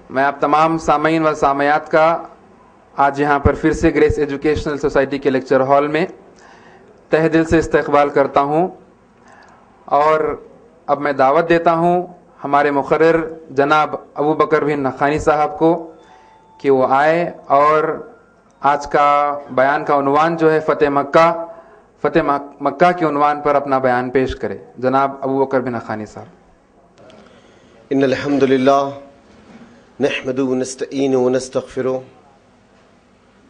میں آپ تمام سامعین و سامعات کا آج یہاں پر پھر سے گریس ایجوکیشنل سوسائٹی کے لیکچر ہال میں تہ دل سے استقبال کرتا ہوں، اور اب میں دعوت دیتا ہوں ہمارے مقرر جناب ابو بکر بن نخانی صاحب کو کہ وہ آئے اور آج کا بیان کا عنوان جو ہے فتح مکہ کے عنوان پر اپنا بیان پیش کرے۔ جناب ابو بکر بن نخانی صاحب۔ ان الحمد للہ نحمده ونستعینه ونستغفره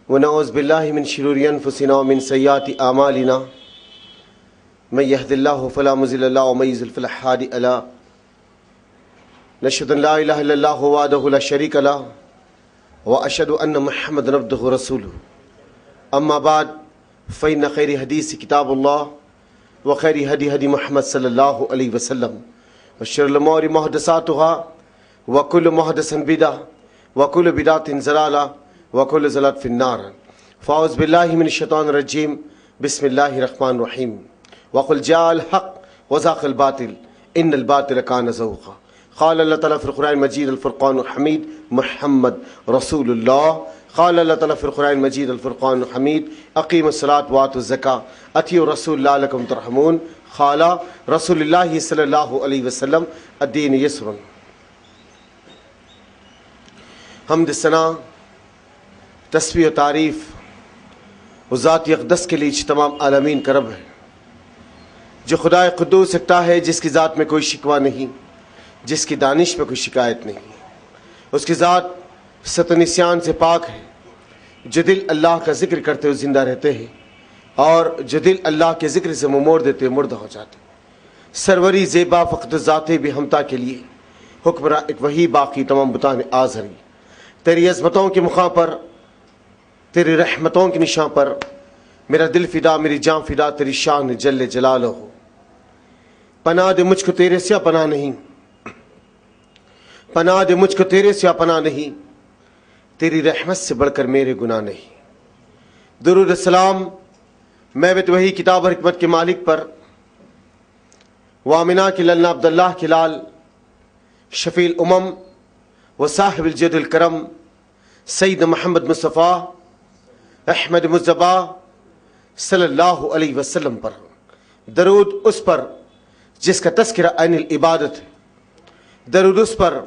ونعوذ باللہ من شرور انفسنا ومن سیئات اعمالنا من يهد الله فلا مضل له ومن يضلل فلا هادي له نشهد ان لا اله الا الله وحده لا شريك له واشهد ان محمدا عبده ورسوله اما بعد فان خير حديث كتاب الله وخير هدي محمد صلی اللہ علیہ وسلم وشر الامور محدثاتها وكل محدث بدعة وكل بدعة ضلالة وكل ضلالة في النار فاعوذ بالله من الشیطان الرجیم بسم اللہ الرحمن الرحیم وقل جاء الحق وزهق الباطل ان الباطل كان زهوقا قال اللہ تعالیٰ في القرآن المجید الفرقان الحمید محمد رسول اللہ قال اللہ تعالیٰ في القرآن المجید الفرقان الحمید اقیم الصلاة وآتوا الزکاة اطیعوا الرسول لعلکم ترحمون قال رسول اللہ صلی اللہ علیہ وسلم الدین یسر۔ حمد ثنا تسبیح و تعریف وہ ذات اقدس کے لیے تمام عالمین کا رب ہے، جو خدا قدوس سکتا ہے، جس کی ذات میں کوئی شکوہ نہیں، جس کی دانش میں کوئی شکایت نہیں، اس کی ذات ست و نسیان سے پاک ہے، جو دل اللہ کا ذکر کرتے ہوئے زندہ رہتے ہیں اور جو دل اللہ کے ذکر سے منہ موڑ دیتے مردہ ہو جاتے۔ سروری زیبا فقط ذات بھی ہمتا کے لیے حکمراں ایک وہی باقی تمام بتانے آزری، تیری عظمتوں کے مقام پر، تیری رحمتوں کے نشان پر میرا دل فدا، میری جان فدا تیری شان جل جلالہ ہو۔ پناہ دے مجھ کو تیرے سوا پناہ نہیں، پناہ دے مجھ کو تیرے سوا پناہ نہیں، تیری رحمت سے بڑھ کر میرے گناہ نہیں۔ درود السلام محبت وہی کتاب اور حکمت کے مالک پر، وامنہ کی للنا عبداللہ کے لال، شفیع الامم و صاحب الجد الکرم سید محمد مصطفیٰ احمد مصطفیٰ صلی اللہ علیہ وسلم پر، درود اس پر جس کا تذکرہ عین العبادت ہے، درود اس پر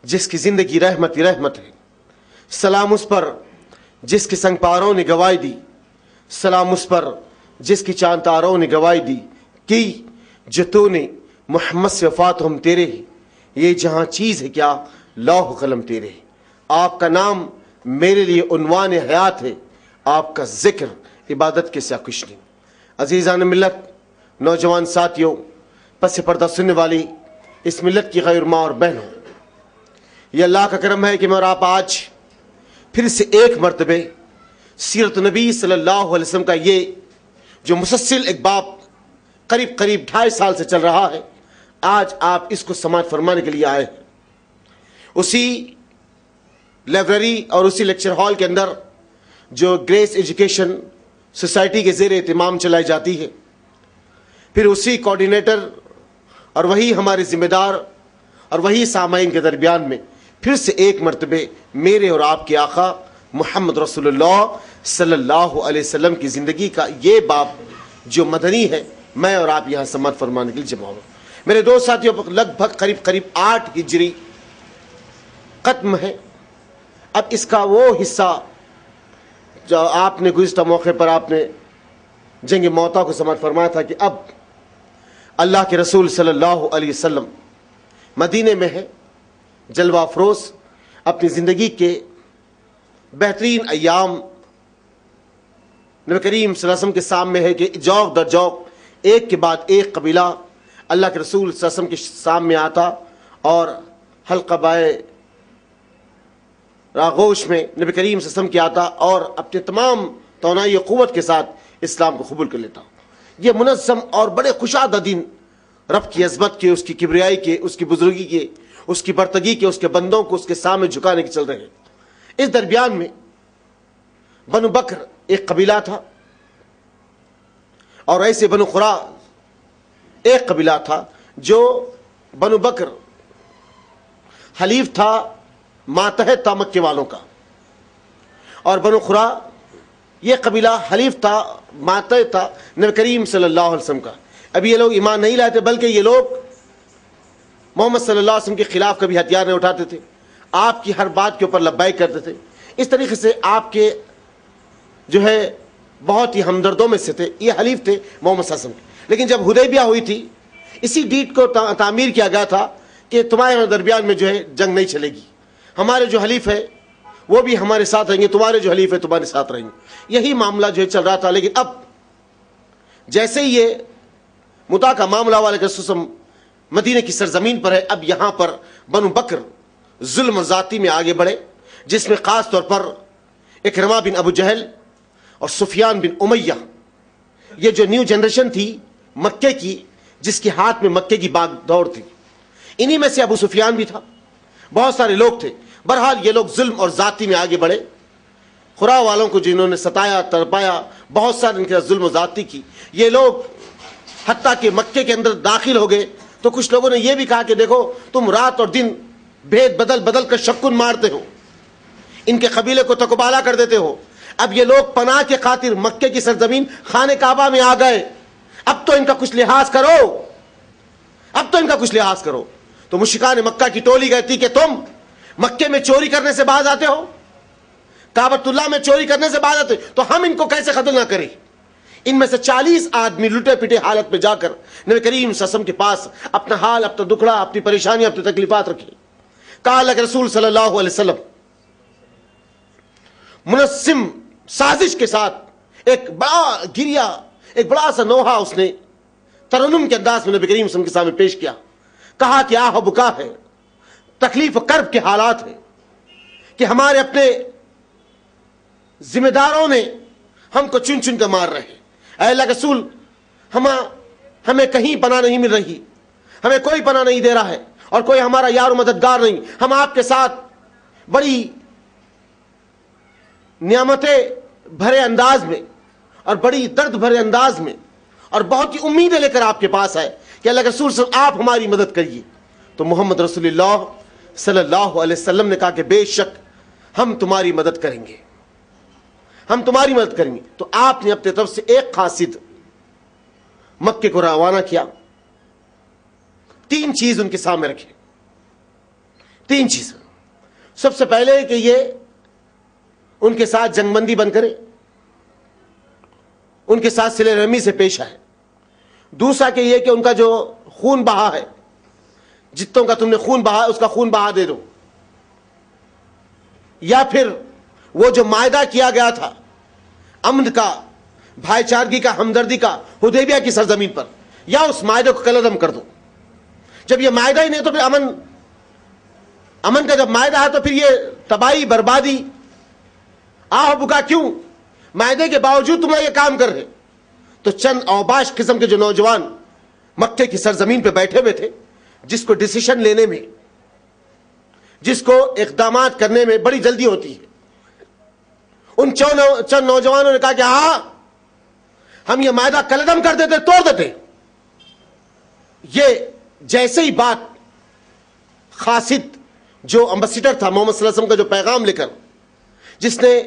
جس کی زندگی رحمت ہی رحمت ہے، سلام اس پر جس کی سنگ پاروں نے گواہی دی، سلام اس پر جس کی چاند تاروں نے گواہی دی کہ جو تو نے محمد سے وفات ہم تیرے ہیں، یہ جہاں چیز ہے کیا لوح قلم تیرے ہیں۔ آپ کا نام میرے لیے عنوان حیات ہے، آپ کا ذکر عبادت کے سوا کچھ نہیں۔ عزیزان ملت، نوجوان ساتھیوں، پس پردہ سننے والی اس ملت کی غیر ماں اور بہن ہوں، یہ اللہ کا کرم ہے کہ میں اور آپ آج پھر سے ایک مرتبہ سیرت نبی صلی اللہ علیہ وسلم کا یہ جو مسلسل ایک باب قریب 2.5 سال سے چل رہا ہے، آج آپ اس کو سماعت فرمانے کے لیے آئے ہیں۔ اسی لائبریری اور اسی لیکچر ہال کے اندر جو گریس ایجوکیشن سوسائٹی کے زیر اہتمام چلائی جاتی ہے، پھر اسی کوارڈینیٹر اور وہی ہمارے ذمہ دار اور وہی سامعین کے درمیان میں پھر سے ایک مرتبہ میرے اور آپ کے آقا محمد رسول اللہ صلی اللہ علیہ وسلم کی زندگی کا یہ باب جو مدنی ہے، میں اور آپ یہاں سماعت فرمانے کے لیے جمع ہوں۔ میرے دو ساتھیوں پر لگ بھگ قریب 8 ہجری ختم ہے۔ اب اس کا وہ حصہ جو آپ نے گزشتہ موقع پر آپ نے جنگ موتا کو سماعت فرمایا تھا کہ اب اللہ کے رسول صلی اللہ علیہ وسلم مدینے میں ہے، جلوہ افروز اپنی زندگی کے بہترین ایام نبی کریم صلی اللہ علیہ وسلم کے سامنے ہے کہ جوق در جوق ایک کے بعد ایک قبیلہ اللہ کے رسول صلی اللہ علیہ وسلم کے سامنے آتا اور حلقہ بائے راغوش میں نبی کریم صلی اللہ علیہ وسلم کے آتا اور اپنے تمام توانائی قوت کے ساتھ اسلام کو قبول کر لیتا۔ یہ منظم اور بڑے خوشادہ دن رب کی عظمت کے، اس کی کبریائی کے، اس کی بزرگی کے، اس کی برتگی کے، اس کے بندوں کو اس کے سامنے جھکانے کے چل رہے ہیں۔ اس درمیان میں بنو بکر ایک قبیلہ تھا اور ایسے بنو قرا ایک قبیلہ تھا جو بنو بکر حلیف تھا ماتحت تھا مکے والوں کا، اور بنو خرا یہ قبیلہ حلیف تھا، ماتحت تھا نبی کریم صلی اللہ علیہ وسلم کا۔ ابھی یہ لوگ ایمان نہیں لائے تھے، بلکہ یہ لوگ محمد صلی اللہ علیہ وسلم کے خلاف کبھی ہتھیار نہیں اٹھاتے تھے، آپ کی ہر بات کے اوپر لبیک کرتے تھے۔ اس طریقے سے آپ کے جو ہے بہت ہی ہمدردوں میں سے تھے، یہ حلیف تھے محمد صلی اللہ علیہ وسلم کے۔ لیکن جب حدیبیہ ہوئی تھی، اسی ڈیٹ کو تعمیر کیا گیا تھا کہ تمہارے درمیان میں جو ہے جنگ نہیں چلے گی، ہمارے جو حلیف ہے وہ بھی ہمارے ساتھ رہیں گے، تمہارے جو حلیف ہے تمہارے ساتھ رہیں گے۔ یہی معاملہ جو ہے چل رہا تھا۔ لیکن اب جیسے ہی یہ متا کا معاملہ والے کے رسول مدینے کی سرزمین پر ہے، اب یہاں پر بنو بکر ظلم ذاتی میں آگے بڑھے، جس میں خاص طور پر اکرمہ بن ابو جہل اور سفیان بن امیہ، یہ جو نیو جنریشن تھی مکے کی، جس کے ہاتھ میں مکے کی باغ دوڑ تھی، انہی میں سے ابو سفیان بھی تھا، بہت سارے لوگ تھے۔ بہرحال یہ لوگ ظلم اور ذاتی میں آگے بڑھے، خرا والوں کو جنہوں نے ستایا تڑپایا، بہت سارے ان کے ظلم و ذاتی کی۔ یہ لوگ حتیٰ کہ مکے کے اندر داخل ہو گئے تو کچھ لوگوں نے یہ بھی کہا کہ دیکھو تم رات اور دن بھید بدل بدل کر شکن مارتے ہو، ان کے قبیلے کو تکبالا کر دیتے ہو۔ اب یہ لوگ پناہ کے خاطر مکے کی سرزمین خانہ کعبہ میں آ گئے، اب تو ان کا کچھ لحاظ کرو، اب تو ان کا کچھ لحاظ کرو۔ تو مشرکان مکہ کی ٹولی کہتی کہ تم مکے میں چوری کرنے سے باز آتے ہو، کعبۃ اللہ میں چوری کرنے سے باز آتے، تو ہم ان کو کیسے قتل نہ کریں۔ ان میں سے 40 آدمی لٹے پٹے حالت میں جا کر نبی کریم صلی اللہ علیہ وسلم کے پاس اپنا حال، اپنا دکھڑا، اپنی پریشانی، اپنی تکلیفات رکھے۔ کہا اللہ کے رسول صلی اللہ علیہ وسلم منظم سازش کے ساتھ ایک بڑا گریا، ایک بڑا سا نوحہ اس نے ترنم کے انداز میں نبی کریم صلی اللہ علیہ وسلم کے سامنے پیش کیا۔ کہا کہ آہ بکا ہے، تکلیف و کرب کے حالات ہیں کہ ہمارے اپنے ذمہ داروں نے ہم کو چن چن کر مار رہے ہیں۔ اے اللہ کے رسول، ہمیں کہیں پناہ نہیں مل رہی، ہمیں کوئی پناہ نہیں دے رہا ہے اور کوئی ہمارا یار و مددگار نہیں۔ ہم آپ کے ساتھ بڑی نعمتیں بھرے انداز میں اور بڑی درد بھرے انداز میں اور بہت ہی امیدیں لے کر آپ کے پاس آئے کہ اللہ کے رسول صلی اللہ علیہ وسلم آپ ہماری مدد کریے۔ تو محمد رسول اللہ صلی اللہ علیہ وسلم نے کہا کہ بے شک ہم تمہاری مدد کریں گے، ہم تمہاری مدد کریں گے۔ تو آپ نے اپنے طرف سے ایک قاصد مکے کو روانہ کیا، 3 چیز ان کے سامنے رکھے، 3 چیز۔ سب سے پہلے کہ یہ ان کے ساتھ جنگ بندی بن کرے، ان کے ساتھ صلہ رحمی سے پیش آئے۔ دوسرا کہ یہ کہ ان کا جو خون بہا ہے، جتوں کا تم نے خون بہا اس کا خون بہا دے دو، یا پھر وہ جو معاہدہ کیا گیا تھا امن کا، بھائی چارگی کا، ہمدردی کا حدیبیہ کی سرزمین پر، یا اس معاہدے کو کالعدم کر دو۔ جب یہ معاہدہ ہی نہیں تو پھر امن کا جب معاہدہ ہے تو پھر یہ تباہی بربادی، آہ بکا کیوں؟ معاہدے کے باوجود تم یہ کام کر رہے۔ تو چند اوباش قسم کے جو نوجوان مکے کی سرزمین پہ بیٹھے ہوئے تھے، جس کو ڈیسیشن لینے میں، جس کو اقدامات کرنے میں بڑی جلدی ہوتی ہے، ان چند نوجوانوں نے کہا کہ ہاں ہم یہ معاہدہ کالعدم کر دیتے، توڑ دیتے۔ یہ جیسے ہی بات قاصد جو امبیسڈر تھا محمد صلی اللہ علیہ وسلم کا جو پیغام لے کر، جس نے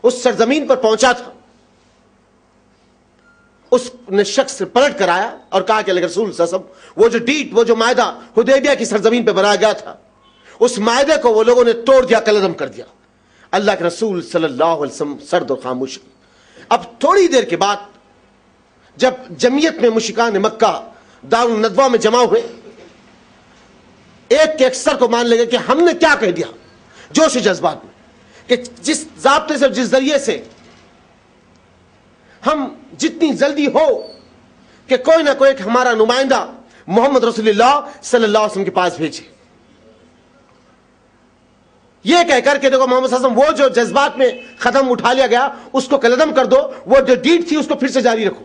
اس سرزمین پر پہنچا تھا، اس نے شخص پلٹ کر آیا اور کہا کہ اللہ کے رسول صلی اللہ علیہ وسلم وہ جو ڈیٹ، وہ جو معاہدہ حدیبیہ کی سرزمین پہ بنایا گیا تھا، اس معاہدے کو وہ لوگوں نے توڑ دیا، کالعدم کر دیا۔ اللہ کے رسول صلی اللہ علیہ وسلم سرد اور خاموش۔ اب تھوڑی دیر کے بعد جب جمعیت میں مشرکان مکہ دارالندوہ میں جمع ہوئے، ایک کے اکثر کو مان لگے کہ ہم نے کیا کہہ دیا، جوش جذبات میں، کہ جس ضابطے سے، جس ذریعے سے ہم جتنی جلدی ہو کہ کوئی نہ کوئی ایک ہمارا نمائندہ محمد رسول اللہ صلی اللہ علیہ وسلم کے پاس بھیجے، یہ کہہ کر کہ دیکھو محمد صلی اللہ علیہ وسلم وہ جو جذبات میں قدم اٹھا لیا گیا اس کو کالعدم کر دو، وہ جو ڈیٹ تھی اس کو پھر سے جاری رکھو،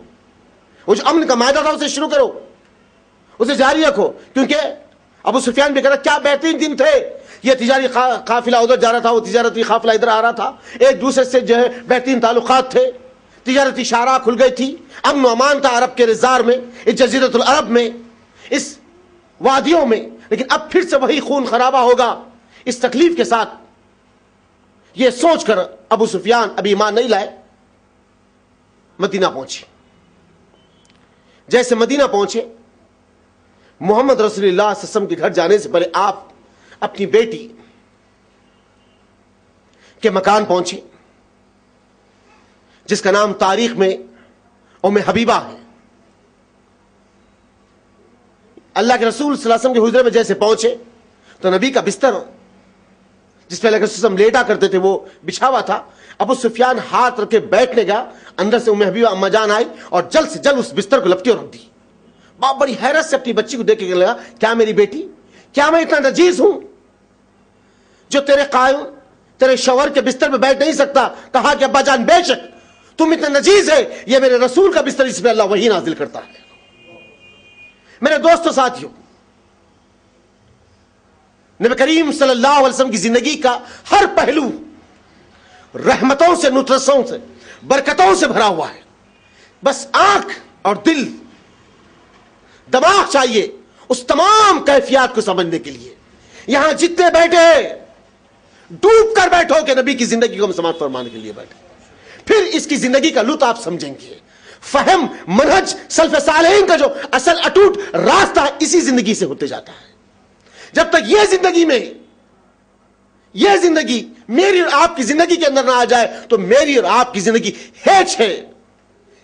وہ جو امن کا معاہدہ تھا اسے شروع کرو، اسے جاری رکھو۔ کیونکہ ابو سفیان بھی کہہ رہا کیا بہترین دن تھے، یہ تجاری قافلہ ادھر جا رہا تھا، وہ تجارتی قافلہ ادھر آ رہا تھا، ایک دوسرے سے جو ہے بہترین تعلقات تھے، تجارتی شاہراہ کھل گئی تھی، امن و امان تھا عرب کے رزار میں، اس جزیرۃ العرب میں، اس وادیوں میں۔ لیکن اب پھر سے وہی خون خرابہ ہوگا، اس تکلیف کے ساتھ یہ سوچ کر ابو سفیان ابھی ایمان نہیں لائے، مدینہ پہنچے۔ جیسے مدینہ پہنچے، محمد رسول اللہ صلی اللہ علیہ وسلم کے گھر جانے سے پہلے آپ اپنی بیٹی کے مکان پہنچے، جس کا نام تاریخ میں ام حبیبہ ہے۔ اللہ کے رسول صلی اللہ علیہ وسلم کے حجرے میں جیسے پہنچے تو نبی کا بستر جس پہ اللہ کے رسول صلی اللہ علیہ وسلم لیٹا کرتے تھے وہ بچھا ہوا تھا۔ ابو سفیان ہاتھ رکھ کے بیٹھنے گیا، اندر سے ام حبیبہ اما جان آئی اور جلد سے جلد اس بستر کو لپٹی اور رکھ دی۔ باپ بڑی حیرت سے اپنی بچی کو دیکھ کے لگا، کیا میری بیٹی، کیا میں اتنا نجیز ہوں جو تیرے قائم تیرے شوہر کے بستر پہ بیٹھ نہیں سکتا؟ کہا کہ ابا جان بے شک تم اتنا نجیز ہے، یہ میرے رسول کا بستر اس پہ اللہ وحی نازل کرتا ہے۔ میرے دوستو ساتھیوں، نبی کریم صلی اللہ علیہ وسلم کی زندگی کا ہر پہلو رحمتوں سے، نصرتوں سے، برکتوں سے بھرا ہوا ہے۔ بس آنکھ اور دل، دماغ چاہیے اس تمام کیفیات کو سمجھنے کے لیے۔ یہاں جتنے بیٹھے ڈوب کر بیٹھو کہ نبی کی زندگی کو ہم سماعت فرمانے کے لیے بیٹھے، پھر اس کی زندگی کا لطف آپ سمجھیں گے۔ فہم منہج سلف صالحین کا جو اصل اٹوٹ راستہ ہے اسی زندگی سے ہوتے جاتا ہے۔ جب تک یہ زندگی میں یہ زندگی میری اور آپ کی زندگی کے اندر نہ آ جائے تو میری اور آپ کی زندگی ہیچ ہے،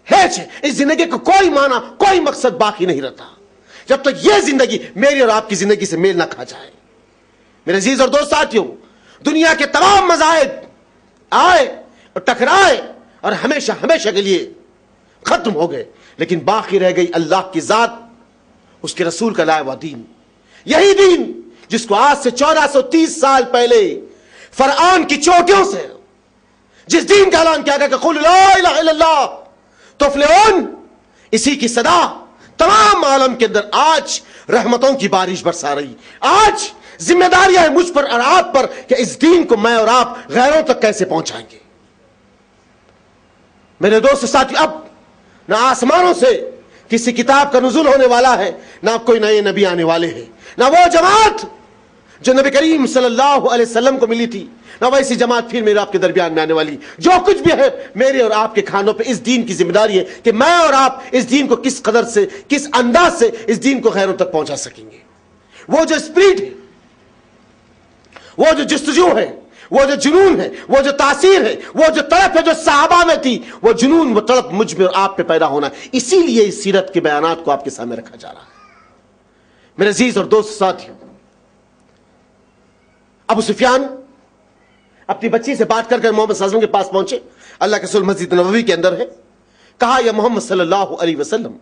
ہیچ ہے۔ اس زندگی کو کوئی معنی، کوئی مقصد باقی نہیں رہتا جب تک یہ زندگی میری اور آپ کی زندگی سے میل نہ کھا جائے۔ میرے عزیز اور دوست ساتھیوں، دنیا کے تمام مذاہب آئے اور ٹکرائے اور ہمیشہ ہمیشہ کے لیے ختم ہو گئے، لیکن باقی رہ گئی اللہ کی ذات، اس کے رسول کا لایا ہوا دین۔ یہی دین جس کو آج سے 1430 سال پہلے فرعون کی چوٹیوں سے جس دین کا اعلان کیا گیا کہ قل لا الہ الا اللہ تفلحون، اسی کی صدا تمام عالم کے اندر آج رحمتوں کی بارش برسا رہی۔ آج ذمہ داریاں ہیں مجھ پر اور آپ پر کہ اس دین کو میں اور آپ غیروں تک کیسے پہنچائیں گے۔ میرے دوست ساتھی، اب نہ آسمانوں سے کسی کتاب کا نزول ہونے والا ہے، نہ کوئی نئے نبی آنے والے ہیں، نہ وہ جماعت جو نبی کریم صلی اللہ علیہ وسلم کو ملی تھی، نہ ویسی جماعت پھر میرے آپ کے درمیان میں آنے والی۔ جو کچھ بھی ہے میرے اور آپ کے کھانوں پہ اس دین کی ذمہ داری ہے کہ میں اور آپ اس دین کو کس قدر سے، کس انداز سے اس دین کو غیروں تک پہنچا سکیں گے۔ وہ جو اسپرٹ ہے، وہ جو جستجو ہے، وہ جو جنون ہے، وہ جو تاثیر ہے، وہ جو تڑپ ہے جو صحابہ میں تھی، وہ جنون، وہ تڑپ مجھ میں اور آپ پہ پیدا ہونا ہے۔ اسی لیے اس سیرت کے بیانات کو آپ کے سامنے رکھا جا رہا ہے۔ میرے عزیز اور دوست ساتھیوں، ابو سفیان اپنی بچی سے بات کر کر محمد صلی اللہ علیہ وسلم کے پاس پہنچے۔ اللہ کے رسول مسجد نبوی کے اندر ہے۔ کہا یا محمد صلی اللہ علیہ وسلم،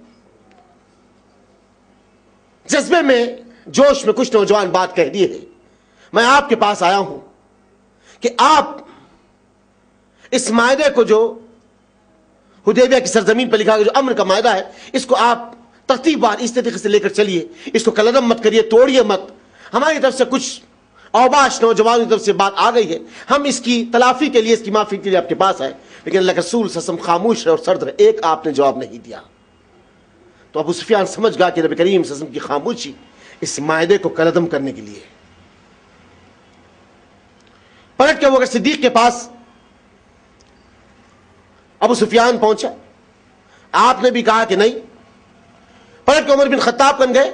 جذبے میں، جوش میں کچھ نوجوان بات کہہ دیے ہیں، میں آپ کے پاس آیا ہوں کہ آپ اس معاہدے کو جو حدیبیہ کی سرزمین پر لکھا گیا جو امن کا معاہدہ ہے، اس کو آپ ترتیب وار اس طریقے سے لے کر چلیے، اس کو کلرم مت کریے، توڑیے مت۔ ہماری طرف سے کچھ اوباش نوجوانوں کی طرف سے بات آ گئی ہے، ہم اس کی تلافی کے لیے، اس کی معافی کے لیے آپ کے پاس آئے، لیکن اللہ کے رسول صلی اللہ علیہ وسلم خاموش رہے اور سرد رہے، ایک آپ نے جواب نہیں دیا۔ تو ابو سفیان سمجھ گیا کہ نبی کریم صلی اللہ علیہ وسلم کی خاموشی اس معاہدے کو کلعدم کرنے کے لیے۔ پلٹ کے وہ صدیق کے پاس ابو سفیان پہنچا، آپ نے بھی کہا کہ نہیں۔ پلٹ کے عمر بن خطاب بن گئے،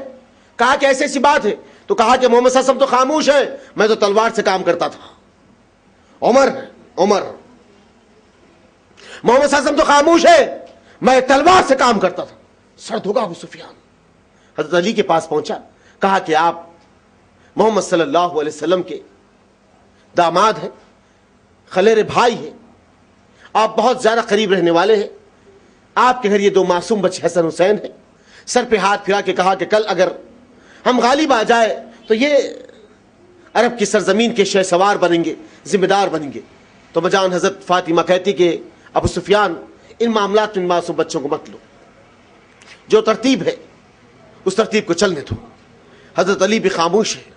کہا کہ ایسی ایسی بات ہے، تو کہا کہ محمد صلی اللہ علیہ وسلم تو خاموش ہے، میں تو تلوار سے کام کرتا تھا۔ عمر محمد صلی اللہ علیہ وسلم تو خاموش ہے، میں تلوار سے کام کرتا تھا۔ سرد ہوگا ابو سفیان۔ حضرت علی کے پاس پہنچا، کہا کہ آپ محمد صلی اللہ علیہ وسلم کے داماد ہیں، خلیر بھائی ہیں، آپ بہت زیادہ قریب رہنے والے ہیں، آپ کے گھر یہ دو معصوم بچے حسن حسین ہیں۔ سر پہ ہاتھ پھرا کے کہا کہ کل اگر ہم غالب آ جائے تو یہ عرب کی سرزمین کے شہ سوار بنیں گے، ذمہ دار بنیں گے۔ تو مجان حضرت فاطمہ کہتی کہ ابو سفیان ان معاملات میں ان معصوم بچوں کو مت لو، جو ترتیب ہے اس ترتیب کو چلنے دو۔ حضرت علی بھی خاموش ہے،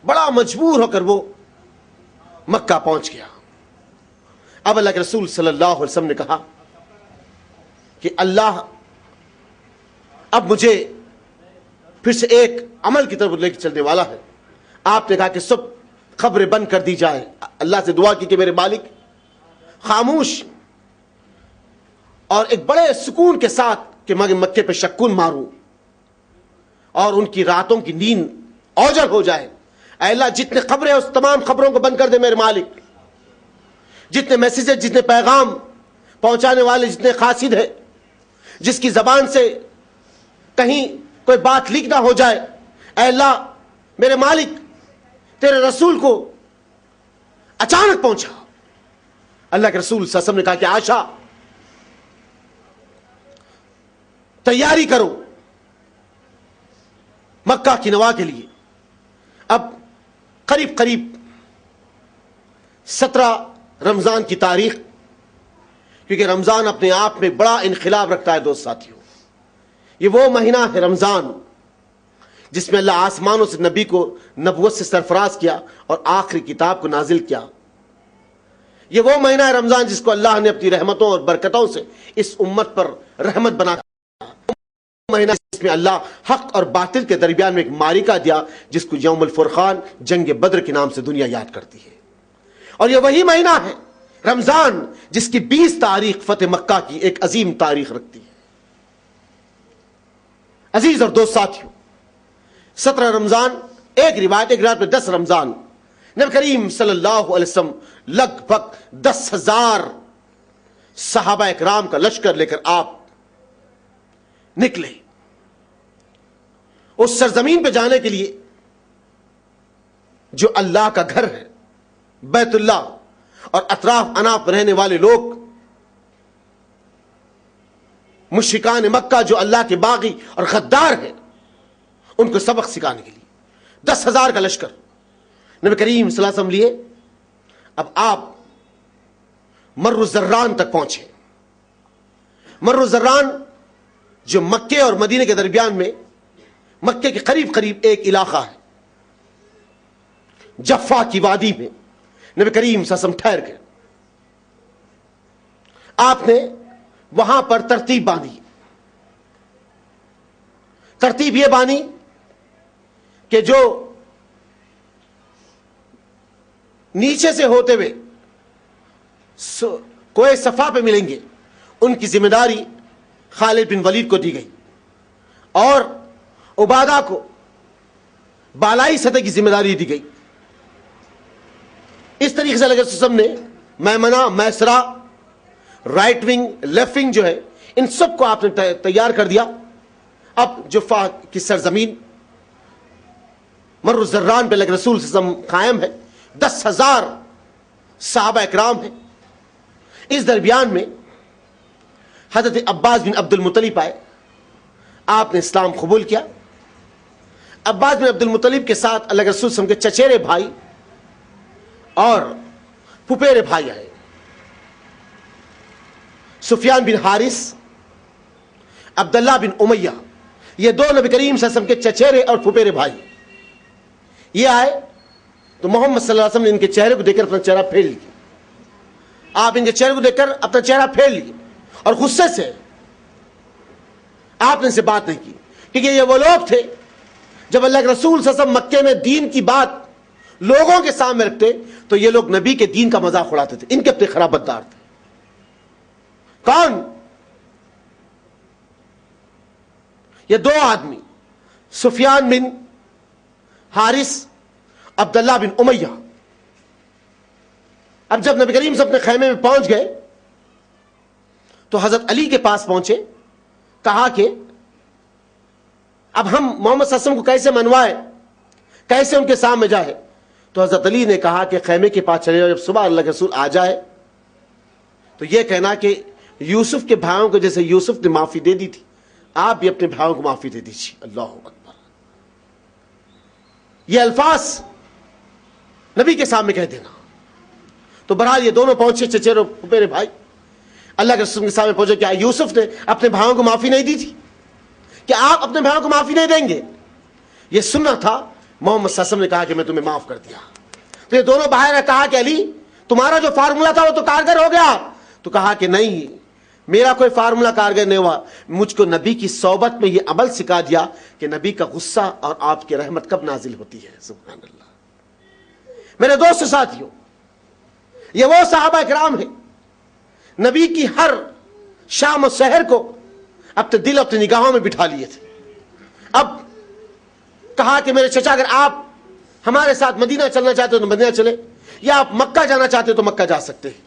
بڑا مجبور ہو کر وہ مکہ پہنچ گیا۔ اب اللہ کے رسول صلی اللہ علیہ وسلم نے کہا کہ اللہ اب مجھے پھر سے ایک عمل کی طرف لے کے چلنے والا ہے۔ آپ نے کہا کہ سب قبر بند کر دی جائے. اللہ سے دعا کی کہ میرے مالک خاموش اور ایک بڑے سکون کے ساتھ کہ میں مکے پہ شکون ماروں اور ان کی راتوں کی نیند اوجل ہو جائے. اے اللہ جتنے قبریں اس تمام قبروں کو بند کر دے میرے مالک. جتنے میسیجز جتنے پیغام پہنچانے والے جتنے قاصد ہیں, جس کی زبان سے کہیں کوئی بات لیک نہ ہو جائے, اے اللہ میرے مالک تیرے رسول کو اچانک پہنچا. اللہ کے رسول صلی اللہ علیہ وسلم نے کہا کہ عائشہ تیاری کرو مکہ کی نوا کے لیے. اب قریب قریب 17 رمضان کی تاریخ, کیونکہ رمضان اپنے آپ میں بڑا انقلاب رکھتا ہے دوست ساتھیوں. یہ وہ مہینہ ہے رمضان جس میں اللہ آسمانوں سے نبی کو نبوت سے سرفراز کیا اور آخری کتاب کو نازل کیا. یہ وہ مہینہ ہے رمضان جس کو اللہ نے اپنی رحمتوں اور برکتوں سے اس امت پر رحمت بنا. مہینہ جس میں اللہ حق اور باطل کے درمیان میں ایک معرکہ دیا جس کو یوم الفرقان جنگ بدر کے نام سے دنیا یاد کرتی ہے. اور یہ وہی مہینہ ہے رمضان جس کی 20 تاریخ فتح مکہ کی ایک عظیم تاریخ رکھتی ہے. عزیز اور دوست ساتھیوں, 17 رمضان ایک روایت میں 10 رمضان نبی کریم صلی اللہ علیہ وسلم لگ بھگ 10,000 صحابہ اکرام کا لشکر لے کر آپ نکلے اس سرزمین پہ جانے کے لیے جو اللہ کا گھر ہے, بیت اللہ, اور اطراف اناف رہنے والے لوگ مشرکان مکہ جو اللہ کے باغی اور غدار ہیں ان کو سبق سکھانے کے لیے 10,000 کا لشکر نبی کریم صلی اللہ علیہ وسلم لیے. اب آپ مر الزران تک پہنچے. مر الزران جو مکے اور مدینے کے درمیان میں مکے کے قریب قریب ایک علاقہ ہے, جفا کی وادی میں نبی کریم صلی اللہ علیہ وسلم ٹھہر گئے. آپ نے وہاں پر ترتیب باندھی. ترتیب یہ باندھی کہ جو نیچے سے ہوتے ہوئے کوئی صفا پہ ملیں گے ان کی ذمہ داری خالد بن ولید کو دی گئی اور عبادہ کو بالائی سطح کی ذمہ داری دی گئی. اس طریقے سے اللہ کے رسول نے میمنہ, میسرہ, رائٹ ونگ, لیفٹ ونگ جو ہے ان سب کو آپ نے تیار کر دیا. اب جفا کی سرزمین مر الزران پہ اللہ کے رسول صلی اللہ علیہ وسلم قائم ہے. 10,000 صحابہ اکرام ہیں. اس درمیان میں حضرت عباس بن عبد المطلب آئے. آپ نے اسلام قبول کیا. عباس بن عبد المطلب کے ساتھ اللہ کے رسول صلی اللہ علیہ وسلم کے چچیرے بھائی اور پھپھیرے بھائی آئے. سفیان بن حارث, عبداللہ بن امیہ, یہ دو نبی کریم صلی اللہ علیہ وسلم کے چچیرے اور پھپھیرے بھائی یہ آئے تو محمد صلی اللہ علیہ وسلم نے ان کے چہرے کو دیکھ کر اپنا چہرہ پھیر لیا. آپ ان کے چہرے کو دیکھ کر اپنا چہرہ پھیر لیے اور غصے سے آپ نے ان سے بات نہیں کی, کیونکہ یہ وہ لوگ تھے جب اللہ کے رسول صلی اللہ علیہ وسلم مکے میں دین کی بات لوگوں کے سامنے رکھتے تو یہ لوگ نبی کے دین کا مذاق اڑاتے تھے. ان کے اپنے خرابت دار تھے. کون؟ یہ دو آدمی, سفیان بن حارث, عبداللہ بن امیہ. اب جب نبی کریم صلی اللہ علیہ وسلم اپنے خیمے میں پہنچ گئے تو حضرت علی کے پاس پہنچے. کہا کہ اب ہم محمد صلی اللہ علیہ وسلم کو کیسے منوائے, کیسے ان کے سامنے جائے. تو حضرت علی نے کہا کہ خیمے کے پاس چلے جاؤ, جب صبح اللہ کے رسول آ جائے تو یہ کہنا کہ یوسف کے بھائیوں کو جیسے یوسف نے معافی دے دی تھی آپ بھی اپنے بھائیوں کو معافی دے دیجیے. اللہ اکبر. یہ الفاظ نبی کے سامنے کہہ دینا. تو بہرحال یہ دونوں پہنچے, چچیرے پھپھیرے بھائی, اللہ کے رسول کے سامنے پہنچے. کیا یوسف نے اپنے بھائیوں کو معافی نہیں دی تھی؟ کہ آپ اپنے بھائیوں کو معافی نہیں دیں گے؟ یہ سننا تھا. محمد صلی اللہ علیہ وسلم نے کہا کہ میں تمہیں معاف کر دیا. تو یہ دونوں بھائی نے کہا کہ علی تمہارا جو فارمولا تھا وہ تو کارگر ہو گیا. تو کہا کہ نہیں, میرا کوئی فارمولا کارگر نہیں ہوا. مجھ کو نبی کی صحبت میں یہ عمل سکھا دیا کہ نبی کا غصہ اور آپ کی رحمت کب نازل ہوتی ہے. سبحان اللہ. میرے دوست ساتھیوں، یہ وہ صحابہ کرام ہیں نبی کی ہر شام و سحر کو اپنے دل اپنی نگاہوں میں بٹھا لیے تھے۔ اب کہا کہ میرے چچا اگر آپ ہمارے ساتھ مدینہ چلنا چاہتے ہو تو مدینہ چلے، یا آپ مکہ جانا چاہتے ہو تو مکہ جا سکتے ہیں۔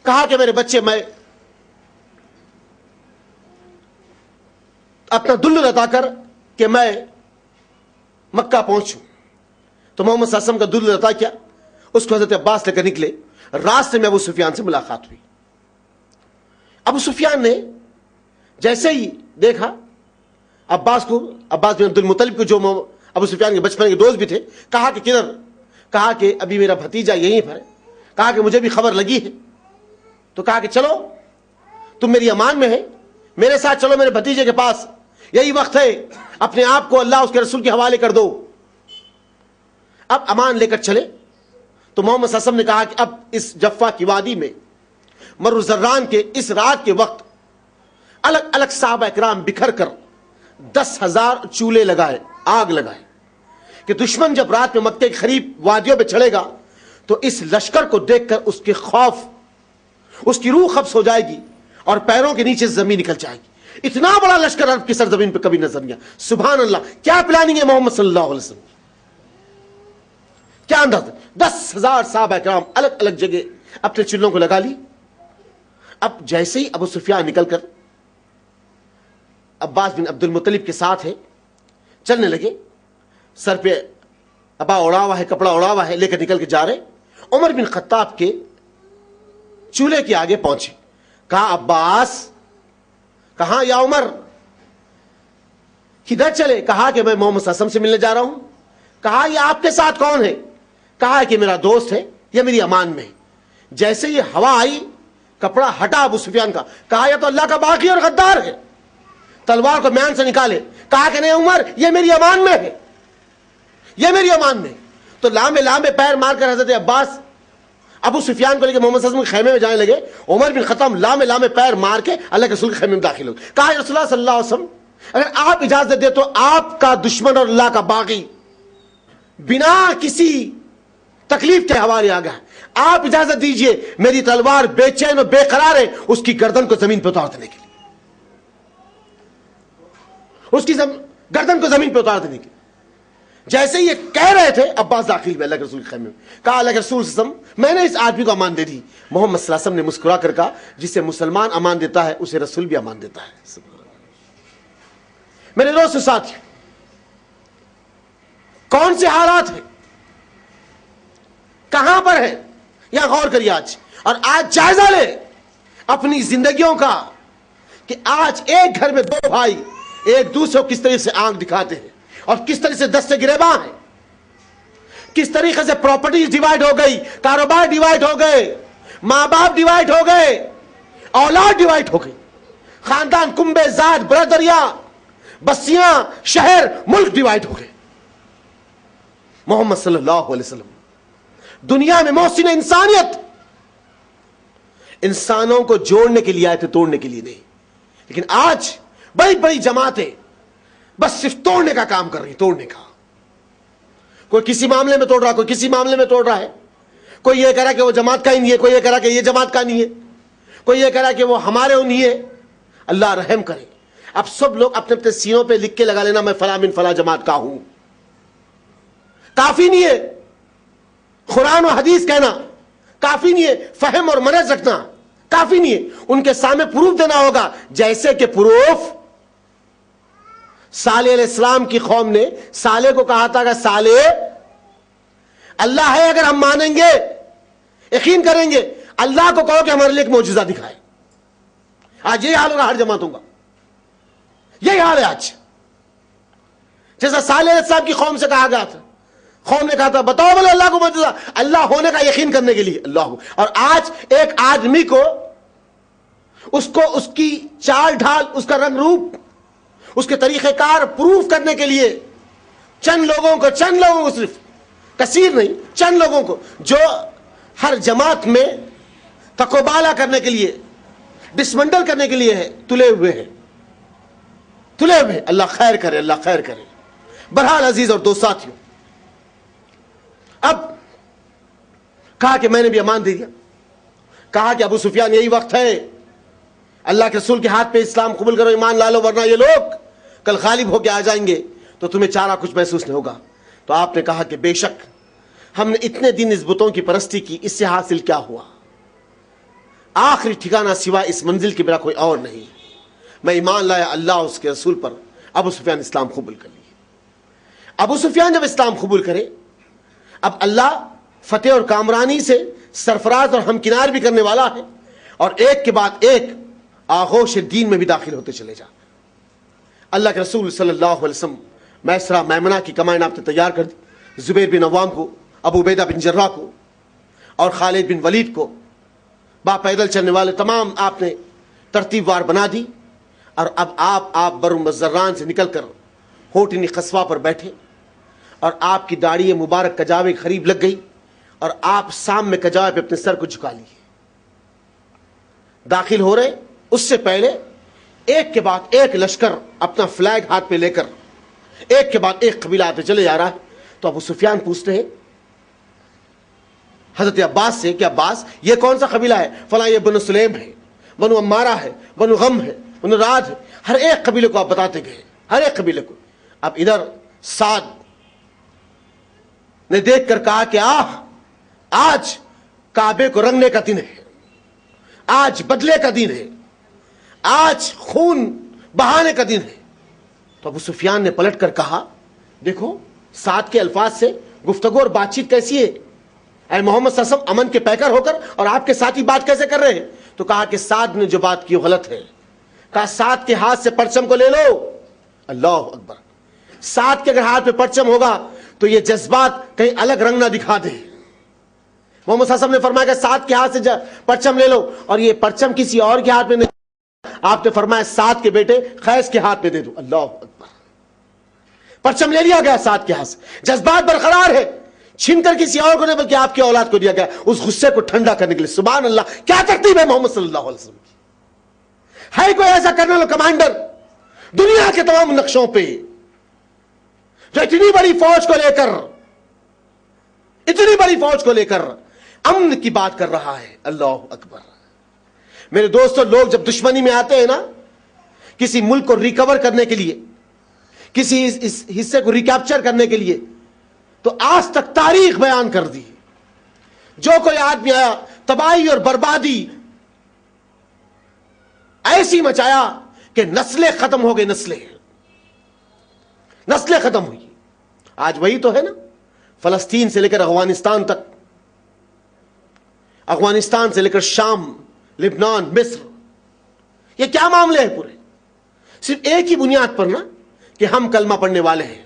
کہا کہ میرے بچے میں اپنا دل لتا کر کہ میں مکہ پہنچوں، تو محمد صلی اللہ علیہ وسلم کا دل لتا کیا، اس کو حضرت عباس لے کر نکلے۔ راستے میں ابو سفیان سے ملاقات ہوئی۔ ابو سفیان نے جیسے ہی دیکھا عباس کو، عباس بن عبد المطلب کو جو ابو سفیان کے بچپن کے دوست بھی تھے، کہا کہ کدھر؟ کہا کہ ابھی میرا بھتیجا یہیں پر ہے۔ کہا کہ مجھے بھی خبر لگی ہے، تو کہا کہ چلو تم میری امان میں ہے، میرے ساتھ چلو میرے بھتیجے کے پاس، یہی وقت ہے اپنے آپ کو اللہ اس کے رسول کے حوالے کر دو۔ اب امان لے کر چلے تو محمد صلی اللہ علیہ وسلم نے کہا کہ اب اس جفا کی وادی میں مر الزران کے اس رات کے وقت الگ الگ صحابہ اکرام بکھر کر 10,000 چولہے لگائے، آگ لگائے کہ دشمن جب رات میں مکے کے قریب وادیوں پہ چڑھے گا تو اس لشکر کو دیکھ کر اس کے خوف، اس کی روح قبض ہو جائے گی اور پیروں کے نیچے زمین نکل جائے گی۔ اتنا بڑا لشکر عرب کی سرزمین پہ کبھی نظر نہیں آیا۔ سبحان اللہ، کیا پلاننگ ہے محمد صلی اللہ علیہ وسلم، کیا انداز۔ 10,000 صحابہ اکرام الگ الگ جگہ اپنے چولہوں کو لگا لی۔ اب جیسے ہی ابو سفیان نکل کر عباس بن عبد المطلب کے ساتھ ہے چلنے لگے، سر پہ ابا اڑا ہوا ہے، کپڑا اڑا ہوا ہے، لے کر نکل کے جا رہے، عمر بن خطاب کے چولہے کے آگے پہنچے۔ کہا عباس، کہاں یا عمر؟ کدھر چلے؟ کہا کہ میں محمد صلی اللہ علیہ وسلم سے ملنے جا رہا ہوں۔ کہا یہ آپ کے ساتھ کون ہے؟ کہا کہ میرا دوست ہے، یہ میری امان میں ہے۔ جیسے یہ ہوا آئی کپڑا ہٹا ابو سفیان کا، کہا یہ تو اللہ کا باغی اور غدار ہے، تلوار کو میان سے نکالے۔ کہا کہ نہیں عمر، یہ میری امان میں ہے، یہ میری امان میں۔ تو لامے لامے پیر مار کر حضرت عباس ابو سفیان کو لے کے محمد صلی اللہ علیہ وسلم کے خیمے میں جانے لگے۔ عمر بن خطاب لامے لامے پیر مار کے اللہ کے رسول کے خیمے میں داخل ہو۔ کہا رسول اللہ صلی اللہ علیہ وسلم اگر آپ اجازت دے تو آپ کا دشمن اور اللہ کا باغی بنا کسی تکلیف کے حوالے آ گیا، آپ اجازت دیجئے میری تلوار بے چین و بے قرار ہے اس کی گردن کو زمین پہ اتار دینے کے لیے، اس کی گردن کو زمین پہ اتار دینے کے لیے۔ جیسے یہ کہہ رہے تھے عباس داخل ہوئے اللہ کے رسول کے خیمے میں۔ کہا اللہ کے رسول صلی اللہ علیہ وسلم میں نے اس آدمی کو امان دے دی۔ محمد صلی اللہ علیہ وسلم نے مسکرا کر کہا جسے مسلمان امان دیتا ہے اسے رسول بھی امان دیتا ہے۔ میرے دوست ساتھی، کون سے حالات ہیں، کہاں پر ہے، یا غور کریے آج، اور آج جائزہ لے اپنی زندگیوں کا کہ آج ایک گھر میں دو بھائی ایک دوسرے کو کس طرح سے آنکھ دکھاتے ہیں اور کس طرح سے دستے گریباں ہیں، کس طریقے سے پراپرٹیز ڈیوائیڈ ہو گئی، کاروبار ڈیوائیڈ ہو گئے، ماں باپ ڈیوائیڈ ہو گئے، اولاد ڈیوائیڈ ہو گئی، خاندان، کنبے، ذات، برادریاں، بستیاں، شہر، ملک ڈیوائیڈ ہو گئے۔ محمد صلی اللہ علیہ وسلم دنیا میں محسن انسانیت، انسانوں کو جوڑنے کے لیے آئے تھے، توڑنے کے لیے نہیں۔ لیکن آج بڑی بڑی جماعتیں بس صرف توڑنے کا کام کر رہی، توڑنے کا۔ کوئی کسی معاملے میں توڑ رہا، کوئی کسی معاملے میں توڑ رہا ہے، کوئی یہ کہہ رہا کہ وہ جماعت کا ہی نہیں ہے، کوئی یہ کہہ رہا کہ یہ جماعت کا نہیں ہے، کوئی یہ کہہ رہا کہ وہ ہمارے نہیں ہے۔ اللہ رحم کرے، اب سب لوگ اپنے اپنے سینوں پہ لکھ کے لگا لینا میں فلاں من فلاں جماعت کا ہوں، کافی نہیں ہے۔ قرآن و حدیث کہنا کافی نہیں ہے، فہم اور مرض رکھنا کافی نہیں ہے، ان کے سامنے پروف دینا ہوگا، جیسے کہ پروف صالح علیہ السلام کی قوم نے صالح کو کہا تھا کہ صالح اللہ ہے، اگر ہم مانیں گے یقین کریں گے، اللہ کو کہو کہ ہمارے لیے ایک معجزہ دکھائے۔ آج یہی حال ہوگا ہر جماعتوں کا، یہی حال ہے آج۔ جیسا صالح علیہ السلام کی قوم سے کہا گیا تھا، قوم نے کہا تھا بتاؤ بولے اللہ کو معجزہ، اللہ ہونے کا یقین کرنے کے لیے اللہ۔ اور آج ایک آدمی کو اس کی چال ڈھال، اس کا رنگ روپ، اس کے طریقہ کار پروف کرنے کے لیے چند لوگوں کو صرف، کثیر نہیں، چند لوگوں کو جو ہر جماعت میں تقوبالہ کرنے کے لیے، ڈسمنڈل کرنے کے لیے ہے، تلے ہوئے ہیں۔ اللہ خیر کرے، اللہ خیر کرے۔ بہرحال عزیز اور دوست ساتھیوں، اب کہا کہ میں نے بھی امان دے دیا. کہا کہ ابو سفیان یہی وقت ہے, اللہ کے رسول کے ہاتھ پہ اسلام قبول کرو, ایمان لا لو, ورنہ یہ لوگ کل غالب ہو کے آ جائیں گے تو تمہیں چارہ کچھ محسوس نہیں ہوگا. تو آپ نے کہا کہ بے شک ہم نے اتنے دن اس بتوں کی پرستی کی, اس سے حاصل کیا ہوا؟ آخری ٹھکانہ سوا اس منزل کی میرا کوئی اور نہیں. میں ایمان لایا اللہ اس کے رسول پر. ابو سفیان اسلام قبول کر لیے. ابو سفیان جب اسلام قبول کرے, اب اللہ فتح اور کامرانی سے سرفراز اور ہمکنار بھی کرنے والا ہے, اور ایک کے بعد ایک آغوش دین میں بھی داخل ہوتے چلے جا. اللہ کے رسول صلی اللہ علیہ وسلم میسرہ میمنہ کی کمائن آپ نے تیار کر دی. زبیر بن عوام کو, ابو عبیدہ بن جراح کو اور خالد بن ولید کو, با پیدل چلنے والے تمام آپ نے ترتیب وار بنا دی. اور اب آپ برم الزران سے نکل کر ہوٹنی قصبہ پر بیٹھے, اور آپ کی داڑھی مبارک کجاوے کے قریب لگ گئی, اور آپ سام میں کجاوے پہ اپنے سر کو جھکا لیے. داخل ہو رہے, اس سے پہلے ایک کے بعد ایک لشکر اپنا فلیگ ہاتھ پہ لے کر ایک کے بعد ایک قبیلہ آتے چلے جا رہا ہے. تو ابو سفیان پوچھتے ہیں حضرت عباس سے کہ عباس یہ کون سا قبیلہ ہے؟ فلاں یہ بنو سلیم ہے, بنو امارہ ہے, بنو غم ہے, بنو راد ہے. ہر ایک قبیلے کو آپ بتاتے گئے, ہر ایک قبیلے کو. اب ادھر سعد نے دیکھ کر کہا کہ آج کعبے کو رنگنے کا دن ہے, آج بدلے کا دن ہے, آج خون بہانے کا دن ہے. تو ابو سفیان نے پلٹ کر کہا دیکھو سعد کے الفاظ سے گفتگو اور بات چیت کیسی ہے, اے محمد صلی اللہ علیہ وسلم امن کے پیکر ہو کر اور آپ کے ساتھی بات کیسے کر رہے ہیں؟ تو کہا کہ سعد نے جو بات کی وہ غلط ہے. کہا سعد کے ہاتھ سے پرچم کو لے لو. اللہ اکبر. سعد کے اگر ہاتھ میں پرچم ہوگا تو یہ جذبات کہیں الگ رنگ نہ دکھا دے. محمد صلی اللہ علیہ وسلم نے فرمایا کہ سعد کے ہاتھ سے پرچم لے لو, اور یہ پرچم کسی اور کے ہاتھ میں نہیں, آپ نے فرمایا سعد کے بیٹے قیس کے ہاتھ میں دے دو. اللہ اکبر. پرچم لے لیا گیا سعد کے ہاتھ سے. جذبات برقرار ہے, چھین کر کسی اور کو نہیں بلکہ آپ کی اولاد کو دیا گیا اس غصے کو ٹھنڈا کرنے کے لیے. سبحان اللہ, کیا ترتیب ہے محمد صلی اللہ علیہ وسلم کی. ہے کوئی ایسا کرنل کمانڈر دنیا کے تمام نقشوں پہ جو اتنی بڑی فوج کو لے کر امن کی بات کر رہا ہے؟ اللہ اکبر. میرے دوستو, لوگ جب دشمنی میں آتے ہیں نا, کسی ملک کو ریکور کرنے کے لیے, کسی اس حصے کو ریکیپچر کرنے کے لیے, تو آج تک تاریخ بیان کر دی. جو کوئی آدمی آیا تباہی اور بربادی ایسی مچایا کہ نسلیں ختم ہو گئی, نسلیں ختم ہوئی. آج وہی تو ہے نا, فلسطین سے لے کر افغانستان تک, افغانستان سے لے کر شام, لبنان, مصر, یہ کیا معاملے ہیں پورے؟ صرف ایک ہی بنیاد پر نا کہ ہم کلمہ پڑھنے والے ہیں,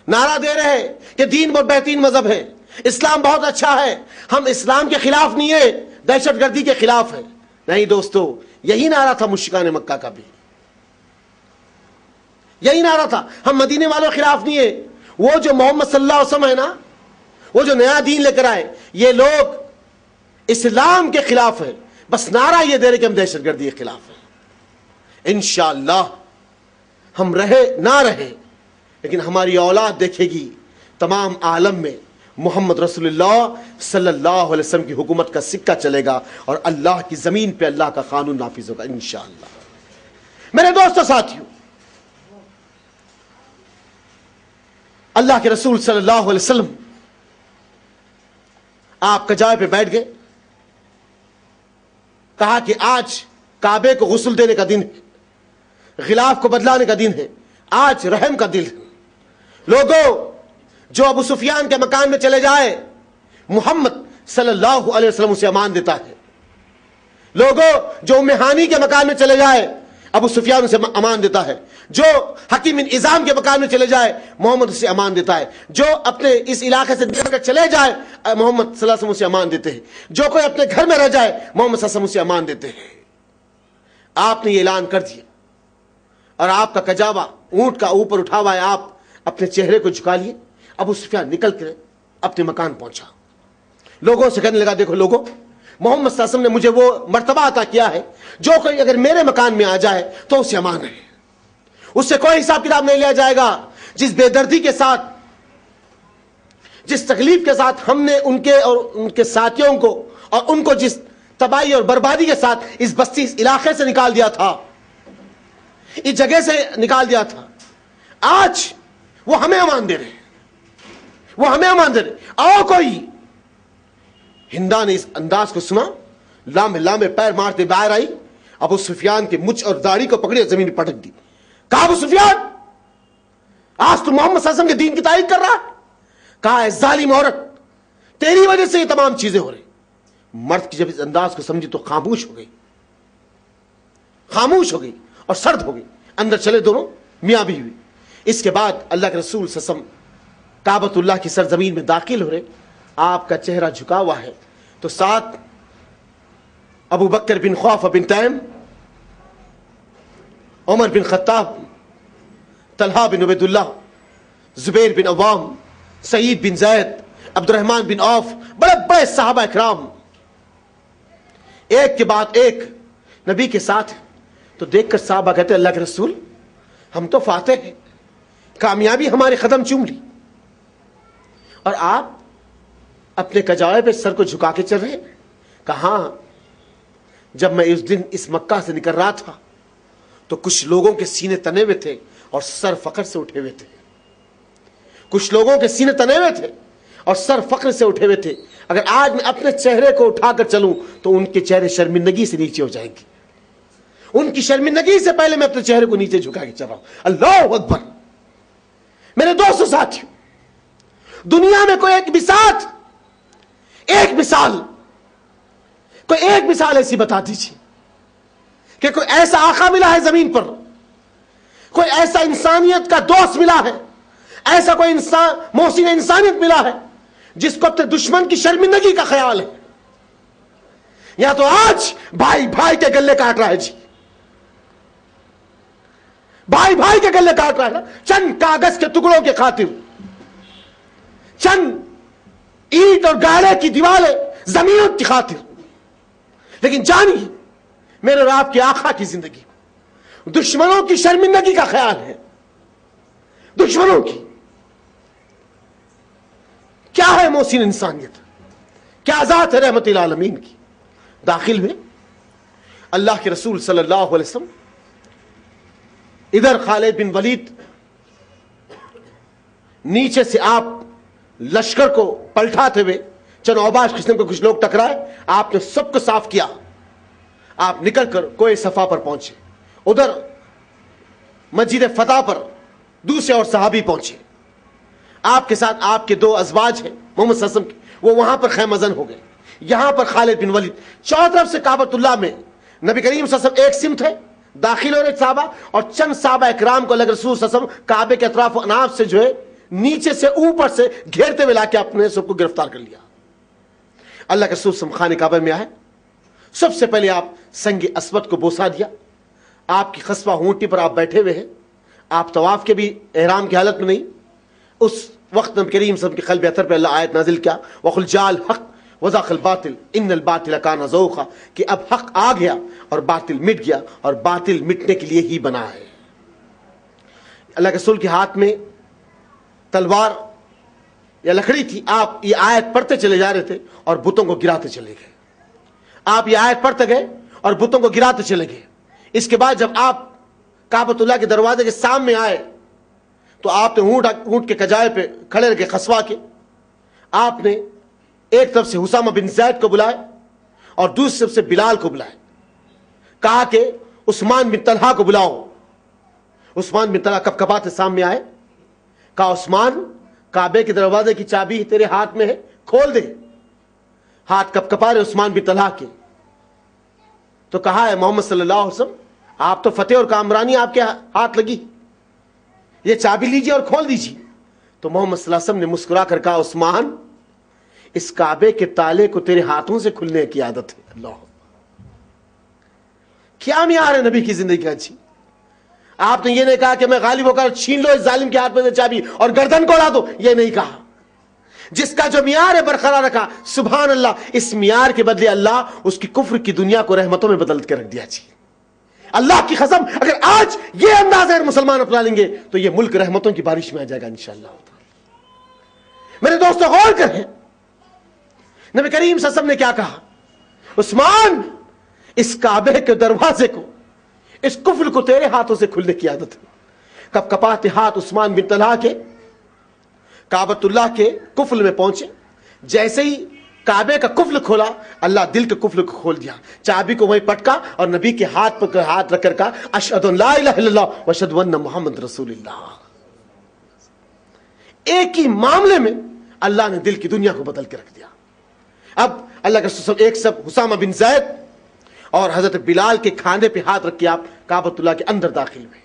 نعرہ دے رہے ہیں کہ دین بہت بہترین مذہب ہے, اسلام بہت اچھا ہے, ہم اسلام کے خلاف نہیں ہے, دہشت گردی کے خلاف ہے. نہیں دوستو, یہی نعرہ تھا مشرکان مکہ کا بھی, یہی نعرہ تھا. ہم مدینے والوں کے خلاف نہیں ہے, وہ جو محمد صلی اللہ علیہ وسلم ہے نا, وہ جو نیا دین لے کر آئے, یہ لوگ اسلام کے خلاف ہے, بس نعرہ یہ دے رہے کہ ہم دہشت گردی کے خلاف ہیں. انشاءاللہ ہم رہے نہ رہے, لیکن ہماری اولاد دیکھے گی تمام عالم میں محمد رسول اللہ صلی اللہ علیہ وسلم کی حکومت کا سکہ چلے گا, اور اللہ کی زمین پہ اللہ کا قانون نافذ ہوگا انشاءاللہ. میرے دوستو ساتھیو, اللہ کے رسول صلی اللہ علیہ وسلم آپ کجاوے پہ بیٹھ گئے, کہا کہ آج کعبے کو غسل دینے کا دن ہے, غلاف کو بدلانے کا دن ہے, آج رحم کا دن ہے. لوگوں, جو ابو سفیان کے مکان میں چلے جائے محمد صلی اللہ علیہ وسلم اسے امان دیتا ہے. لوگوں, جو ام ہانی کے مکان میں چلے جائے ابو سفیان اسے امان دیتا ہے. جو حکیم بن حزام کے مکان میں چلے جائے محمد اسے امان دیتا ہے. جو اپنے اس علاقے سے نکل کر چلے جائے محمد صلی اللہ علیہ وسلم اسے امان دیتے ہیں. جو کوئی اپنے گھر میں رہ جائے محمد صلی اللہ علیہ وسلم اسے امان دیتے ہیں. آپ نے یہ اعلان کر دیا, اور آپ کا کجاوا اونٹ کا اوپر اٹھا ہوا ہے, آپ اپنے چہرے کو جھکا لیے. ابو سفیان نکل کر اپنے مکان پہنچا, لوگوں سے کہنے لگا دیکھو لوگوں, محمد صلی اللہ علیہ وسلم نے مجھے وہ مرتبہ عطا کیا ہے, جو کوئی اگر میرے مکان میں آ جائے تو اسے امان ہے, اس سے کوئی حساب کتاب نہیں لیا جائے گا. جس بے دردی کے ساتھ جس تکلیف کے ساتھ ہم نے ان کے اور ان کے ساتھیوں کو اور ان کو جس تباہی اور بربادی کے ساتھ اس بستی اس علاقے سے نکال دیا تھا, اس جگہ سے نکال دیا تھا, آج وہ ہمیں امان دے رہے, وہ ہمیں امان دے رہے. آؤ کوئی. ہندا نے اس انداز کو سنا, لامے لامے پیر مارتے باہر آئی, ابو سفیان کے مچھ اور داڑھی کو پکڑی اور زمین پر پٹک دی. کہا ابو سفیان, آج تو محمد صلی اللہ علیہ وسلم کے دین کی تائید کر رہا ہے. کہا ہے ظالم عورت, تیری وجہ سے یہ تمام چیزیں ہو رہی. مرد کی جب اس انداز کو سمجھی تو خاموش ہو گئی, خاموش ہو گئی اور سرد ہو گئی. اندر چلے دونوں میاں بیوی. اس کے بعد اللہ کے رسول صلی اللہ علیہ وسلم کعبۃ اللہ کی سرزمین میں داخل ہو رہے. آپ کا چہرہ جھکا ہوا ہے تو ساتھ ابو بکر بن خوف بن تیم, عمر بن خطاب, طلحہ بن عبید اللہ, زبیر بن عوام, سعید بن زید, عبد الرحمن بن عوف, بڑے بڑے صحابہ اکرام ایک کے بعد ایک نبی کے ساتھ. تو دیکھ کر صحابہ کہتے اللہ کے رسول, ہم تو فاتح ہیں, کامیابی ہمارے قدم چوم لی, اور آپ اپنے کجاوے پہ سر کو جھکا کے چل رہے. کہاں, جب میں اس دن اس مکہ سے نکل رہا تھا تو کچھ لوگوں کے سینے تنے ہوئے تھے اور سر فخر سے اٹھے ہوئے تھے. کچھ لوگوں کے سینے تنے ہوئے تھے اور سر فخر سے اٹھے ہوئے تھے. اگر آج میں اپنے چہرے کو اٹھا کر چلوں تو ان کے چہرے شرمندگی سے نیچے ہو جائیں گے. ان کی شرمندگی سے پہلے میں اپنے چہرے کو نیچے جھکا کے چل رہا ہوں. اللہ اکبر. میرے دوستوں ساتھیوں, دنیا میں کوئی ایک مثال ایسی بتا دیجیے کہ کوئی ایسا آقا ملا ہے زمین پر, کوئی ایسا انسانیت کا دوست ملا ہے, ایسا کوئی انسان محسن انسانیت ملا ہے جس کو اپنے دشمن کی شرمندگی کا خیال ہے. یا تو آج بھائی بھائی کے گلے کاٹ رہا ہے جی, بھائی بھائی کے گلے کاٹ رہا ہے نا, چند کاغذ کے ٹکڑوں کے خاطر, چند اینٹ اور گاڑے کی دیواریں زمین کی خاطر. لیکن جانیے میرے اور آپ کے آقا کی زندگی دشمنوں کی شرمندگی کا خیال ہے. دشمنوں کی کیا ہے محسن انسانیت, کیا ذات ہے رحمت العالمین کی. داخل ہوئے اللہ کے رسول صلی اللہ علیہ وسلم. ادھر خالد بن ولید, نیچے سے آپ لشکر کو پلٹاتے ہوئے چند اوباش قسم کے کچھ لوگ ٹکرائے, آپ نے سب کو صاف کیا. آپ نکل کر کوئے صفا پر پہنچے. ادھر مسجد فتح پر دوسرے اور صحابی پہنچے. آپ کے ساتھ آپ کے 2 ازواج ہیں محمد صلی اللہ علیہ وسلم کے, وہ وہاں پر خیمہ زن ہو گئے. یہاں پر خالد بن ولید. چاروں طرف سے کعبۃ اللہ میں نبی کریم صلی اللہ علیہ وسلم ایک سمت ہے, داخل ہو رہے صحابہ, اور چند صحابہ اکرام کو اللہ کے رسول صلی اللہ علیہ وسلم کعبے کے اطراف و اناف سے جو ہے نیچے سے اوپر سے گھیرتے ہوئے لا کے اپنے سب کو گرفتار کر لیا. اللہ کے رسول صلی اللہ علیہ وسلم خانے کعبہ میں آئے. سب سے پہلے آپ سنگ اسود کو بوسا دیا. آپ کی خصبہ اونٹی پر آپ بیٹھے ہوئے ہیں, آپ طواف کے بھی احرام کی حالت میں نہیں. اس وقت نبی کریم صلی اللہ علیہ وسلم کے قلب اطہر پہ اللہ آیت نازل کیا, وَقُلْ جَاءَ الْحَقُّ وَزَاقَ الْبَاطِلُ إِنَّ الْبَاطِلَ كَانَ زَهُوقًا, کہ اب حق آ گیا اور باطل مٹ گیا, اور باطل مٹنے کے لیے ہی بنا ہے. اللہ کے رسول کے ہاتھ میں تلوار یا لکڑی تھی. آپ یہ آیت پڑھتے چلے جا رہے تھے اور بتوں کو گراتے چلے گئے. آپ یہ آیت پڑھتے گئے اور بتوں کو گراتے چلے گئے. اس کے بعد جب آپ کعبۃ اللہ کے دروازے کے سامنے آئے تو آپ نے اونٹ کے کجائے پہ کھڑے رہ کے خسوا کے آپ نے ایک طرف سے حسامہ بن زید کو بلائے اور دوسری طرف سے بلال کو بلائے. کہا کہ عثمان بن طلحہ کو بلاؤ. عثمان بن طلحہ کب کباتے سامنے آئے. کہا عثمان, کعبے کے دروازے کی چابی تیرے ہاتھ میں ہے, کھول دے. ہاتھ کب کپا رہے عثمان بن طلحہ کے. تو کہا ہے محمد صلی اللہ علیہ وسلم, آپ تو فتح اور کامرانی آپ کے ہاتھ لگی, یہ چابی لیجیے اور کھول دیجیے. تو محمد صلی اللہ علیہ وسلم نے مسکرا کر کہا, عثمان, اس کعبے کے تالے کو تیرے ہاتھوں سے کھلنے کی عادت ہے. اللہ, کیا معیار ہے نبی کی زندگی کا جی. آپ نے یہ نہیں کہا کہ میں غالب ہو کر چھین لو اس ظالم کے ہاتھ میں سے چابی اور گردن کو اڑا دو, یہ نہیں کہا. جس کا جو معیار ہے برقرار رکھا. سبحان اللہ, اس معیار کے بدلے اللہ اس کی کفر کی دنیا کو رحمتوں میں بدل کے رکھ دیا جی. اللہ کی قسم, اگر آج یہ انداز اگر مسلمان اپنا لیں گے تو یہ ملک رحمتوں کی بارش میں آ جائے گا انشاءاللہ. میرے دوستوں غور کریں، نبی کریم صلی اللہ علیہ وسلم نے کیا کہا؟ عثمان، اس کعبے کے دروازے کو، اس قفل کو تیرے ہاتھوں سے کھلنے کی عادت ہے۔ کب کپاتے ہاتھ عثمان بن طلحہ کے کعبۃ اللہ کے قفل میں پہنچے، جیسے ہی کعبے کا قفل کھولا، اللہ دل کے قفل کو کھول دیا، چابی کو وہیں پٹکا اور نبی کے ہاتھ پر ہاتھ رکھ کر کہا اشہد ان لا الہ الا اللہ واشہد ان محمد رسول اللہ۔ ایک ہی معاملے میں اللہ نے دل کی دنیا کو بدل کے رکھ دیا۔ اب اللہ کے رسول ایک سب حسامہ بن زید اور حضرت بلال کے کھانے پہ ہاتھ رکھ کے آپ کعبۃ اللہ کے اندر داخل ہوئے،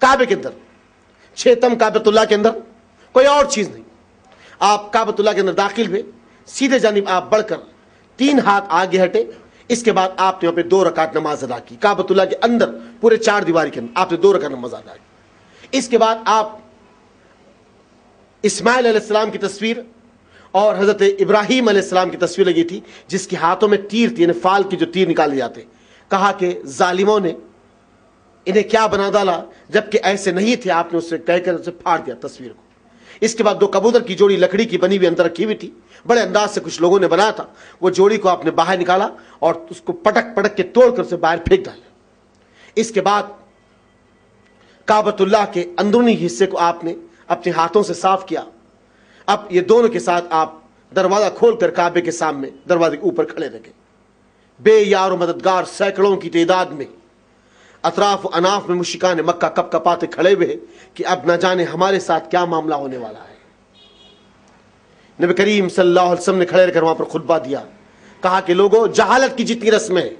کعبے کے اندر، چھیتم کعبۃ اللہ کے اندر، کوئی اور چیز نہیں۔ آپ کعبۃ اللہ کے اندر داخل ہوئے، سیدھے جانب آپ بڑھ کر 3 ہاتھ آگے ہٹے، اس کے بعد آپ نے وہاں پہ 2 رکعت نماز ادا کی کعبۃ اللہ کے اندر، پورے 4 دیواری کے اندر آپ نے 2 رکعت نماز ادا کی۔ اس کے بعد آپ اسماعیل علیہ السلام کی تصویر اور حضرت ابراہیم علیہ السلام کی تصویر لگی تھی، جس کے ہاتھوں میں تیر تھی، یعنی فال کے جو تیر نکالے جاتے، کہا کہ ظالموں نے انہیں کیا بنا ڈالا، جبکہ ایسے نہیں تھے، آپ نے اس سے کہہ کر اسے پھاڑ دیا تصویر کو۔ اس کے بعد 2 کبوتر کی جوڑی لکڑی کی بنی ہوئی اندر رکھی ہوئی تھی، بڑے انداز سے کچھ لوگوں نے بنایا تھا، وہ جوڑی کو آپ نے باہر نکالا اور اس کو پٹک پٹک کے توڑ کر اسے باہر پھینک ڈالا۔ اس کے بعد کعبۃ اللہ کے اندرونی حصے کو آپ نے اپنے ہاتھوں سے صاف کیا۔ اب یہ دونوں کے ساتھ آپ دروازہ کھول کر کعبے کے سامنے دروازے کے اوپر کھڑے رہ گئے۔ بے یار و مددگار سینکڑوں کی تعداد میں اطراف و اناف میں مشرکان مکہ کپ کپاتے کھڑے ہوئے کہ اب نہ جانے ہمارے ساتھ کیا معاملہ ہونے والا ہے۔ نبی کریم صلی اللہ علیہ وسلم نے کھڑے رہ کر وہاں پر خطبہ دیا، کہا کہ لوگوں، جہالت کی جتنی رسمیں ہیں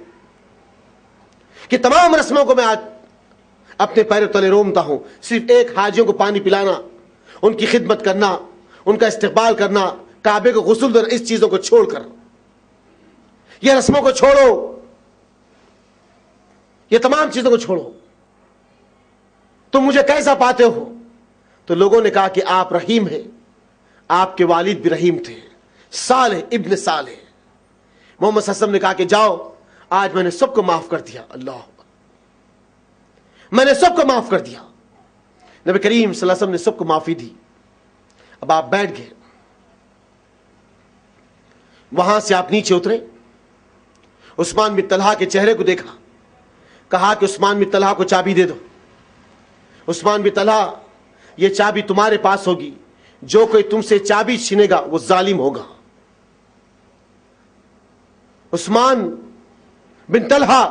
کہ تمام رسموں کو میں آج اپنے پیروں تلے رومتا ہوں، صرف ایک حاجیوں کو پانی پلانا، ان کی خدمت کرنا، ان کا استقبال کرنا، کعبے کو غسل دینا، اس چیزوں کو چھوڑ کر، یہ رسموں کو چھوڑو، یہ تمام چیزوں کو چھوڑو، تم مجھے کیسا پاتے ہو؟ تو لوگوں نے کہا کہ آپ رحیم ہیں، آپ کے والد بھی رحیم تھے، صالح ابن صالح۔ محمد صلی اللہ علیہ وسلم نے کہا کہ جاؤ، آج میں نے سب کو معاف کر دیا، اللہ میں نے سب کو معاف کر دیا۔ نبی کریم صلی اللہ علیہ وسلم نے سب کو معافی دی۔ اب آپ بیٹھ گئے، وہاں سے آپ نیچے اترے، عثمان بن طلحہ کے چہرے کو دیکھا، کہا کہ عثمان بن طلحہ کو چابی دے دو۔ عثمان بن طلحہ، یہ چابی تمہارے پاس ہوگی، جو کوئی تم سے چابی چھینے گا وہ ظالم ہوگا۔ عثمان بن طلحہ،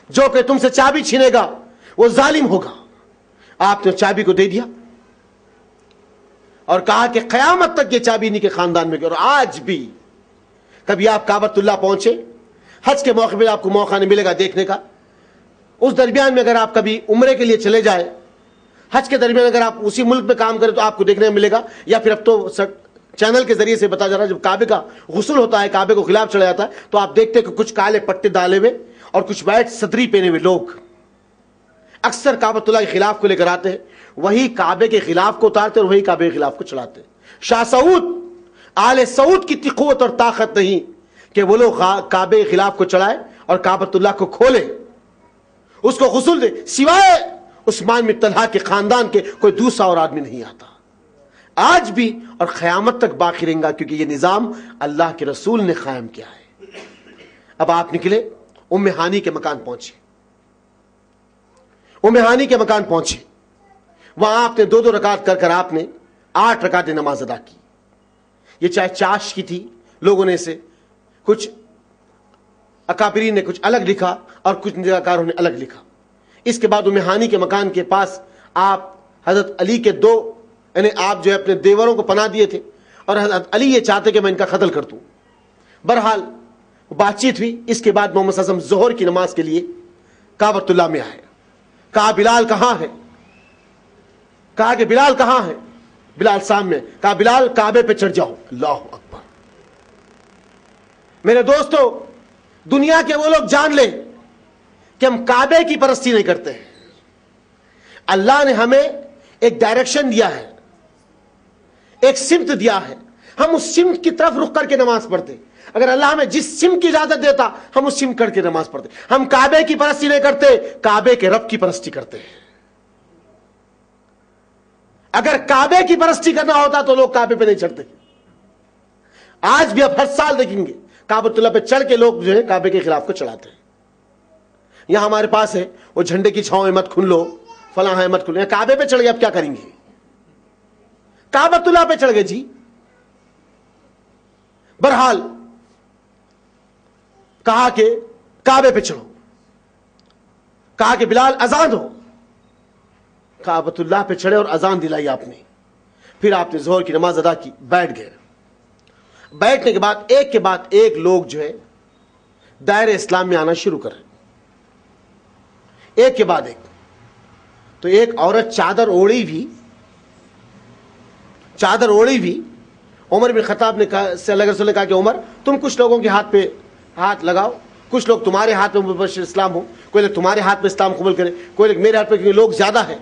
جو کوئی تم سے چابی چھینے گا وہ ظالم ہوگا۔ آپ نے چابی کو دے دیا اور کہا کہ قیامت تک یہ چابی انہی کے خاندان میں گئی۔ اور آج بھی کبھی آپ کعبۃ اللہ پہنچے، حج کے موقع پہ آپ کو موقع نہیں ملے گا دیکھنے کا، اس درمیان میں اگر آپ کبھی عمرے کے لیے چلے جائے، حج کے درمیان اگر آپ اسی ملک میں کام کریں تو آپ کو دیکھنے میں ملے گا، یا پھر اب تو چینل کے ذریعے سے بتا جا رہا ہے، جب کعبے کا غسل ہوتا ہے، کعبے کو خلاف چڑھا جاتا ہے، تو آپ دیکھتے ہیں کہ کچھ کالے پٹے ڈالے ہوئے اور کچھ وائٹ صدری پہنے ہوئے لوگ اکثر کعبۃ اللہ کے خلاف کو لے کر آتے ہیں، وہی کعبے کے خلاف کو اتارتے اور وہی کعبے کے خلاف کو چڑھاتے ہیں۔ شاہ سعود، آل سعود کی اتنی قوت اور طاقت نہیں کہ وہ لوگ کعبے کے خلاف کو چڑھائے اور کعبۃ اللہ کو کھولے، اس کو غسل دے، سوائے عثمان بن طلحہ کے خاندان کے کوئی دوسرا اور آدمی نہیں آتا، آج بھی اور قیامت تک باقی رہیں گا، کیونکہ یہ نظام اللہ کے رسول نے قائم کیا ہے۔ اب آپ نکلے، ام ہانی کے مکان پہنچے، ام ہانی کے مکان پہنچے، وہاں آپ نے 2 رکعت کر کر آپ نے 8 رکعت نماز ادا کی۔ یہ چاہے چاش کی تھی، لوگوں نے اسے کچھ اکابرین نے کچھ الگ لکھا اور کچھ نجاکاروں نے الگ لکھا۔ اس کے بعد ام ہانی کے مکان کے پاس آپ حضرت علی کے 2، یعنی آپ جو ہے اپنے دیوروں کو پناہ دیے تھے اور حضرت علی یہ چاہتے کہ میں ان کا قتل کر دوں۔ بہرحال بات چیت ہوئی۔ اس کے بعد محمد صلی اللہ علیہ وسلم ظہر کی نماز کے لیے کعبۃ اللہ میں آئے، کہا بلال کہاں ہے؟ کہا کہ بلال کہاں ہے؟ بلال سامنے، کہا بلال کعبے پہ چڑھ جاؤ۔ اللہ اکبر۔ میرے دوستو، دنیا کے وہ لوگ جان لیں کہ ہم کعبے کی پرستی نہیں کرتے ہیں، اللہ نے ہمیں ایک ڈائریکشن دیا ہے، ایک سمت دیا ہے، ہم اس سمت کی طرف رخ کر کے نماز پڑھتے۔ اگر اللہ ہمیں جس سمت کی اجازت دیتا ہم اس سمت کر کے نماز پڑھتے۔ ہم کعبے کی پرستی نہیں کرتے، کعبے کے رب کی پرستی کرتے ہیں۔ اگر کعبے کی پرستی کرنا ہوتا تو لوگ کعبے پہ نہیں چڑھتے. آج بھی آپ ہر سال دیکھیں گے کعبۃ اللہ پہ چڑھ کے لوگ جو ہے کعبے کے خلاف کو چڑھاتے ہیں. یہاں ہمارے پاس ہے وہ جھنڈے کی چھاؤں میں مت کھن لو، فلاں ہے مت کھن لو. کعبے پہ چڑھ گئے اب کیا کریں گے؟ کعبۃ اللہ پہ چڑھ گئے جی. بہرحال کہا کہ کعبے پہ چڑھو، کہا کہ بلال اذان ہو. کعبۃ اللہ پہ چڑھے اور اذان دلائی آپ نے. پھر آپ نے ظہر کی نماز ادا کی، بیٹھ گئے. بیٹھنے کے بعد ایک کے بعد ایک لوگ جو ہے دائرہ اسلام میں آنا شروع کر، ایک کے بعد ایک. تو ایک عورت چادر اوڑی بھی عمر بن خطاب نے کہا سے اللہ کے رسول نے کہا کہ عمر تم کچھ لوگوں کے ہاتھ پہ ہاتھ لگاؤ، کچھ لوگ تمہارے ہاتھ میں مبشر اسلام ہو، کوئی لوگ تمہارے ہاتھ پہ اسلام قبول کرے، کوئی لوگ میرے ہاتھ پہ، کیونکہ لوگ زیادہ ہیں.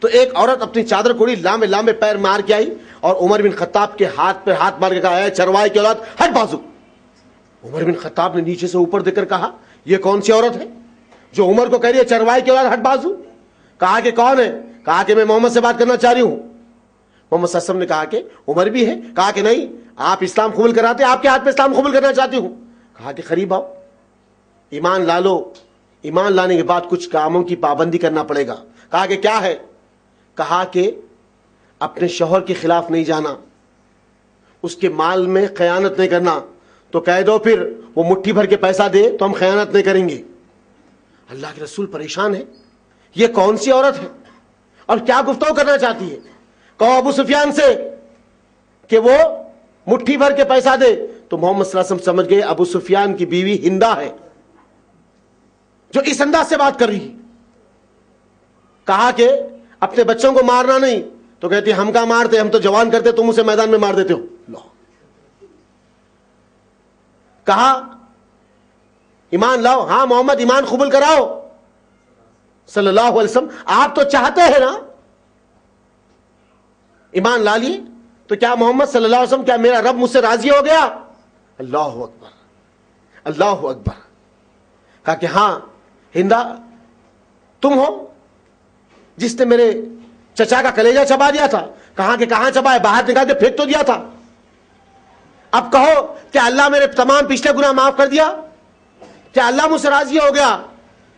تو ایک عورت اپنی چادر کوڑی لامے لامے پیر مار کے آئی اور عمر بن خطاب کے ہاتھ پہ ہاتھ مار کے کہا اے چرواہے کی اولاد ہٹ بازو. عمر بن خطاب نے نیچے سے اوپر دیکھ کر کہا یہ کون سی عورت ہے جو عمر کو کہہ رہی ہے چرواہے کی اولاد ہٹ بازو؟ کہا کہ کون ہے؟ کہا کہ میں محمد سے بات کرنا چاہ رہی ہوں. محمد صلی اللہ علیہ وسلم نے کہا کہ عمر بھی ہے؟ کہا کہ نہیں، آپ اسلام قبول کراتے، آپ کے ہاتھ پہ اسلام قبول کرنا چاہتی ہوں. کہا کہ قریب آؤ، ایمان لا لو. ایمان لانے کے بعد کچھ کاموں کی پابندی کرنا پڑے گا. کہا کہ کیا ہے؟ کہا کہ اپنے شوہر کے خلاف نہیں جانا، اس کے مال میں خیانت نہیں کرنا. تو کہہ دو پھر وہ مٹھی بھر کے پیسہ دے تو ہم خیانت نہیں کریں گے. اللہ کے رسول پریشان ہے، یہ کون سی عورت ہے اور کیا گفتگو کرنا چاہتی ہے؟ کہو ابو سفیان سے کہ وہ مٹھی بھر کے پیسہ دے. تو محمد صلی اللہ علیہ وسلم سمجھ گئے ابو سفیان کی بیوی ہندا ہے جو اس انداز سے بات کر رہی ہے. کہا کہ اپنے بچوں کو مارنا نہیں. تو کہتی ہم کا مارتے، ہم تو جوان کرتے، تم اسے میدان میں مار دیتے ہو. لو. کہا ایمان لاؤ. ہاں محمد ایمان قبول کراؤ صلی اللہ علیہ وسلم، آپ تو چاہتے ہیں نا. ایمان لا لیے تو کیا محمد صلی اللہ علیہ وسلم، کیا میرا رب مجھ سے راضی ہو گیا؟ اللہ اکبر، اللہ اکبر. کہا کہ ہاں ہندا تم ہو جس نے میرے چچا کا کلیجہ چبا دیا تھا. کہاں کہ کہاں چبائے؟ باہر نکال کے پھینک تو دیا تھا. اب کہو کہ اللہ میرے تمام پچھلے گناہ معاف کر دیا؟ کیا اللہ مجھ سے راضی ہو گیا؟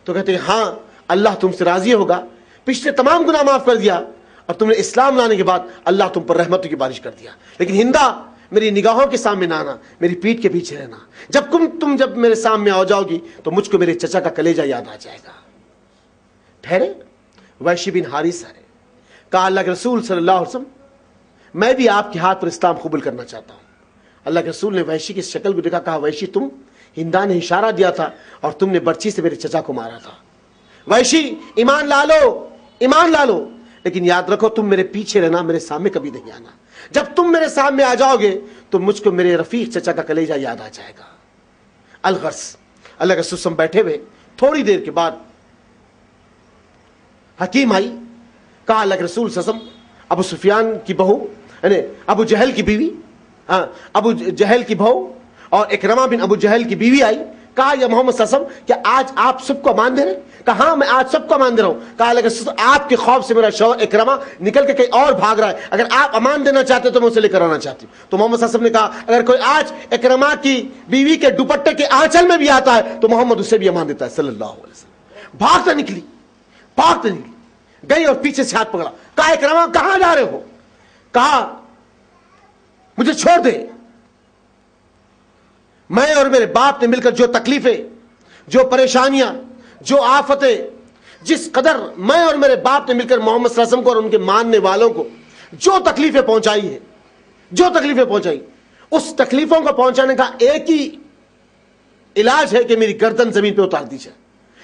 تو کہتے ہیں ہاں اللہ تم سے راضی ہوگا، پچھلے تمام گناہ معاف کر دیا اور تم نے اسلام لانے کے بعد اللہ تم پر رحمتوں کی بارش کر دیا. لیکن ہندا میری نگاہوں کے سامنے نہ آنا، میری پیٹھ کے پیچھے رہنا. جب میرے سامنے آ جاؤ گی تو مجھ کو میرے چچا کا کلیجہ یاد آ جائے گا. ٹھہرے. وحشی بن حارثہ ہے. کہا اللہ کے رسول صلی اللہ علیہ وسلم میں بھی آپ کے ہاتھ پر اسلام قبول کرنا چاہتا ہوں. اللہ کے رسول نے وحشی کی شکل کو دیکھا. کہا وحشی تم، ہندا نے اشارہ دیا تھا اور تم نے برچی سے میرے چچا کو مارا تھا. وحشی ایمان لا لو، ایمان لا لو، لیکن یاد رکھو تم میرے پیچھے رہنا، میرے سامنے کبھی نہیں آنا. جب تم میرے سامنے آ جاؤ گے تو مجھ کو میرے رفیق چچا کا کلیجہ یاد آ جائے گا. الغرض اللہ کے رسول بیٹھے ہوئے تھوڑی دیر کے بعد حکیم آئی. کہا اللہ کے رسول صلی اللہ علیہ وسلم ابو سفیان کی بہو یعنی ابو جہل کی بیوی، ابو جہل کی بہو اور اکرمہ بن ابو جہل کی بیوی آئی. کہا یا محمد صلی اللہ علیہ وسلم کیا آج آپ سب کو امان دے رہے ہیں؟ کہا ہاں میں آج سب کو امان دے رہا ہوں. کہا اللہ کے رسول آپ کے خوف سے میرا شوہر اکرمہ نکل کے کہیں اور بھاگ رہا ہے، اگر آپ امان دینا چاہتے تو میں اسے لے کر آنا چاہتی ہوں. تو محمد صلی اللہ علیہ وسلم نے کہا اگر کوئی آج اکرمہ کی بیوی کے دوپٹے کے آنچل میں بھی آتا ہے تو محمد اسے بھی امان دیتا ہے صلی اللہ علیہ وسلم. بھاگتے نکلی گئی اور پیچھے سے ہاتھ پکڑا. کہا اکرمہ کہاں جا رہے ہو؟ کہا مجھے چھوڑ دے، میں اور میرے باپ نے مل کر جو تکلیفیں، جو پریشانیاں، جو آفتیں، جس قدر میں اور میرے باپ نے مل کر محمد صلی اللہ علیہ وسلم کو اور ان کے ماننے والوں کو جو تکلیفیں پہنچائی ہیں، اس تکلیفوں کو پہنچانے کا ایک ہی علاج ہے کہ میری گردن زمین پہ اتار دی جائے.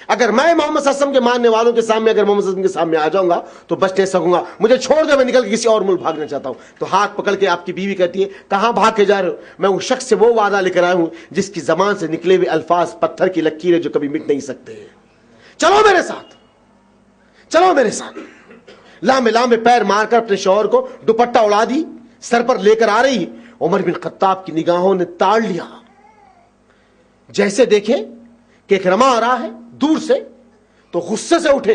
اگر میں محمد صلی اللہ علیہ وسلم کے ماننے والوں کے سامنے، اگر محمد صلی اللہ علیہ وسلم کے سامنے آ جاؤں گا تو بچ نہیں سکوں گا. مجھے چھوڑ دے، میں نکل کے کسی اور ملک بھاگنا چاہتا ہوں. تو ہاتھ پکڑ کے آپ کی بیوی کہتی ہے کہاں بھاگ کے جا رہے ہو؟ میں اس شخص سے وہ وعدہ لے کر آیا ہوں جس کی زبان سے نکلے ہوئے الفاظ پتھر کی لکیریں جو کبھی مٹ نہیں سکتے. چلو میرے ساتھ، چلو میرے ساتھ. لامے لامے پیر مار کر اپنے شوہر کو دوپٹہ اڑا دی، سر پر لے کر آ رہی. عمر بن خطاب کی نگاہوں نے تاڑ لیا. جیسے دیکھے کہ اکرمہ آ رہا ہے دور سے تو غصے سے اٹھے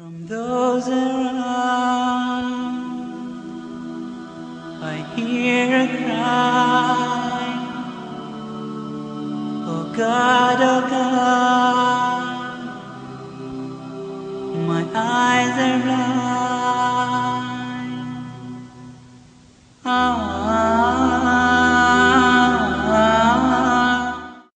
From those around, I hear a cry, oh God, my eyes are blind.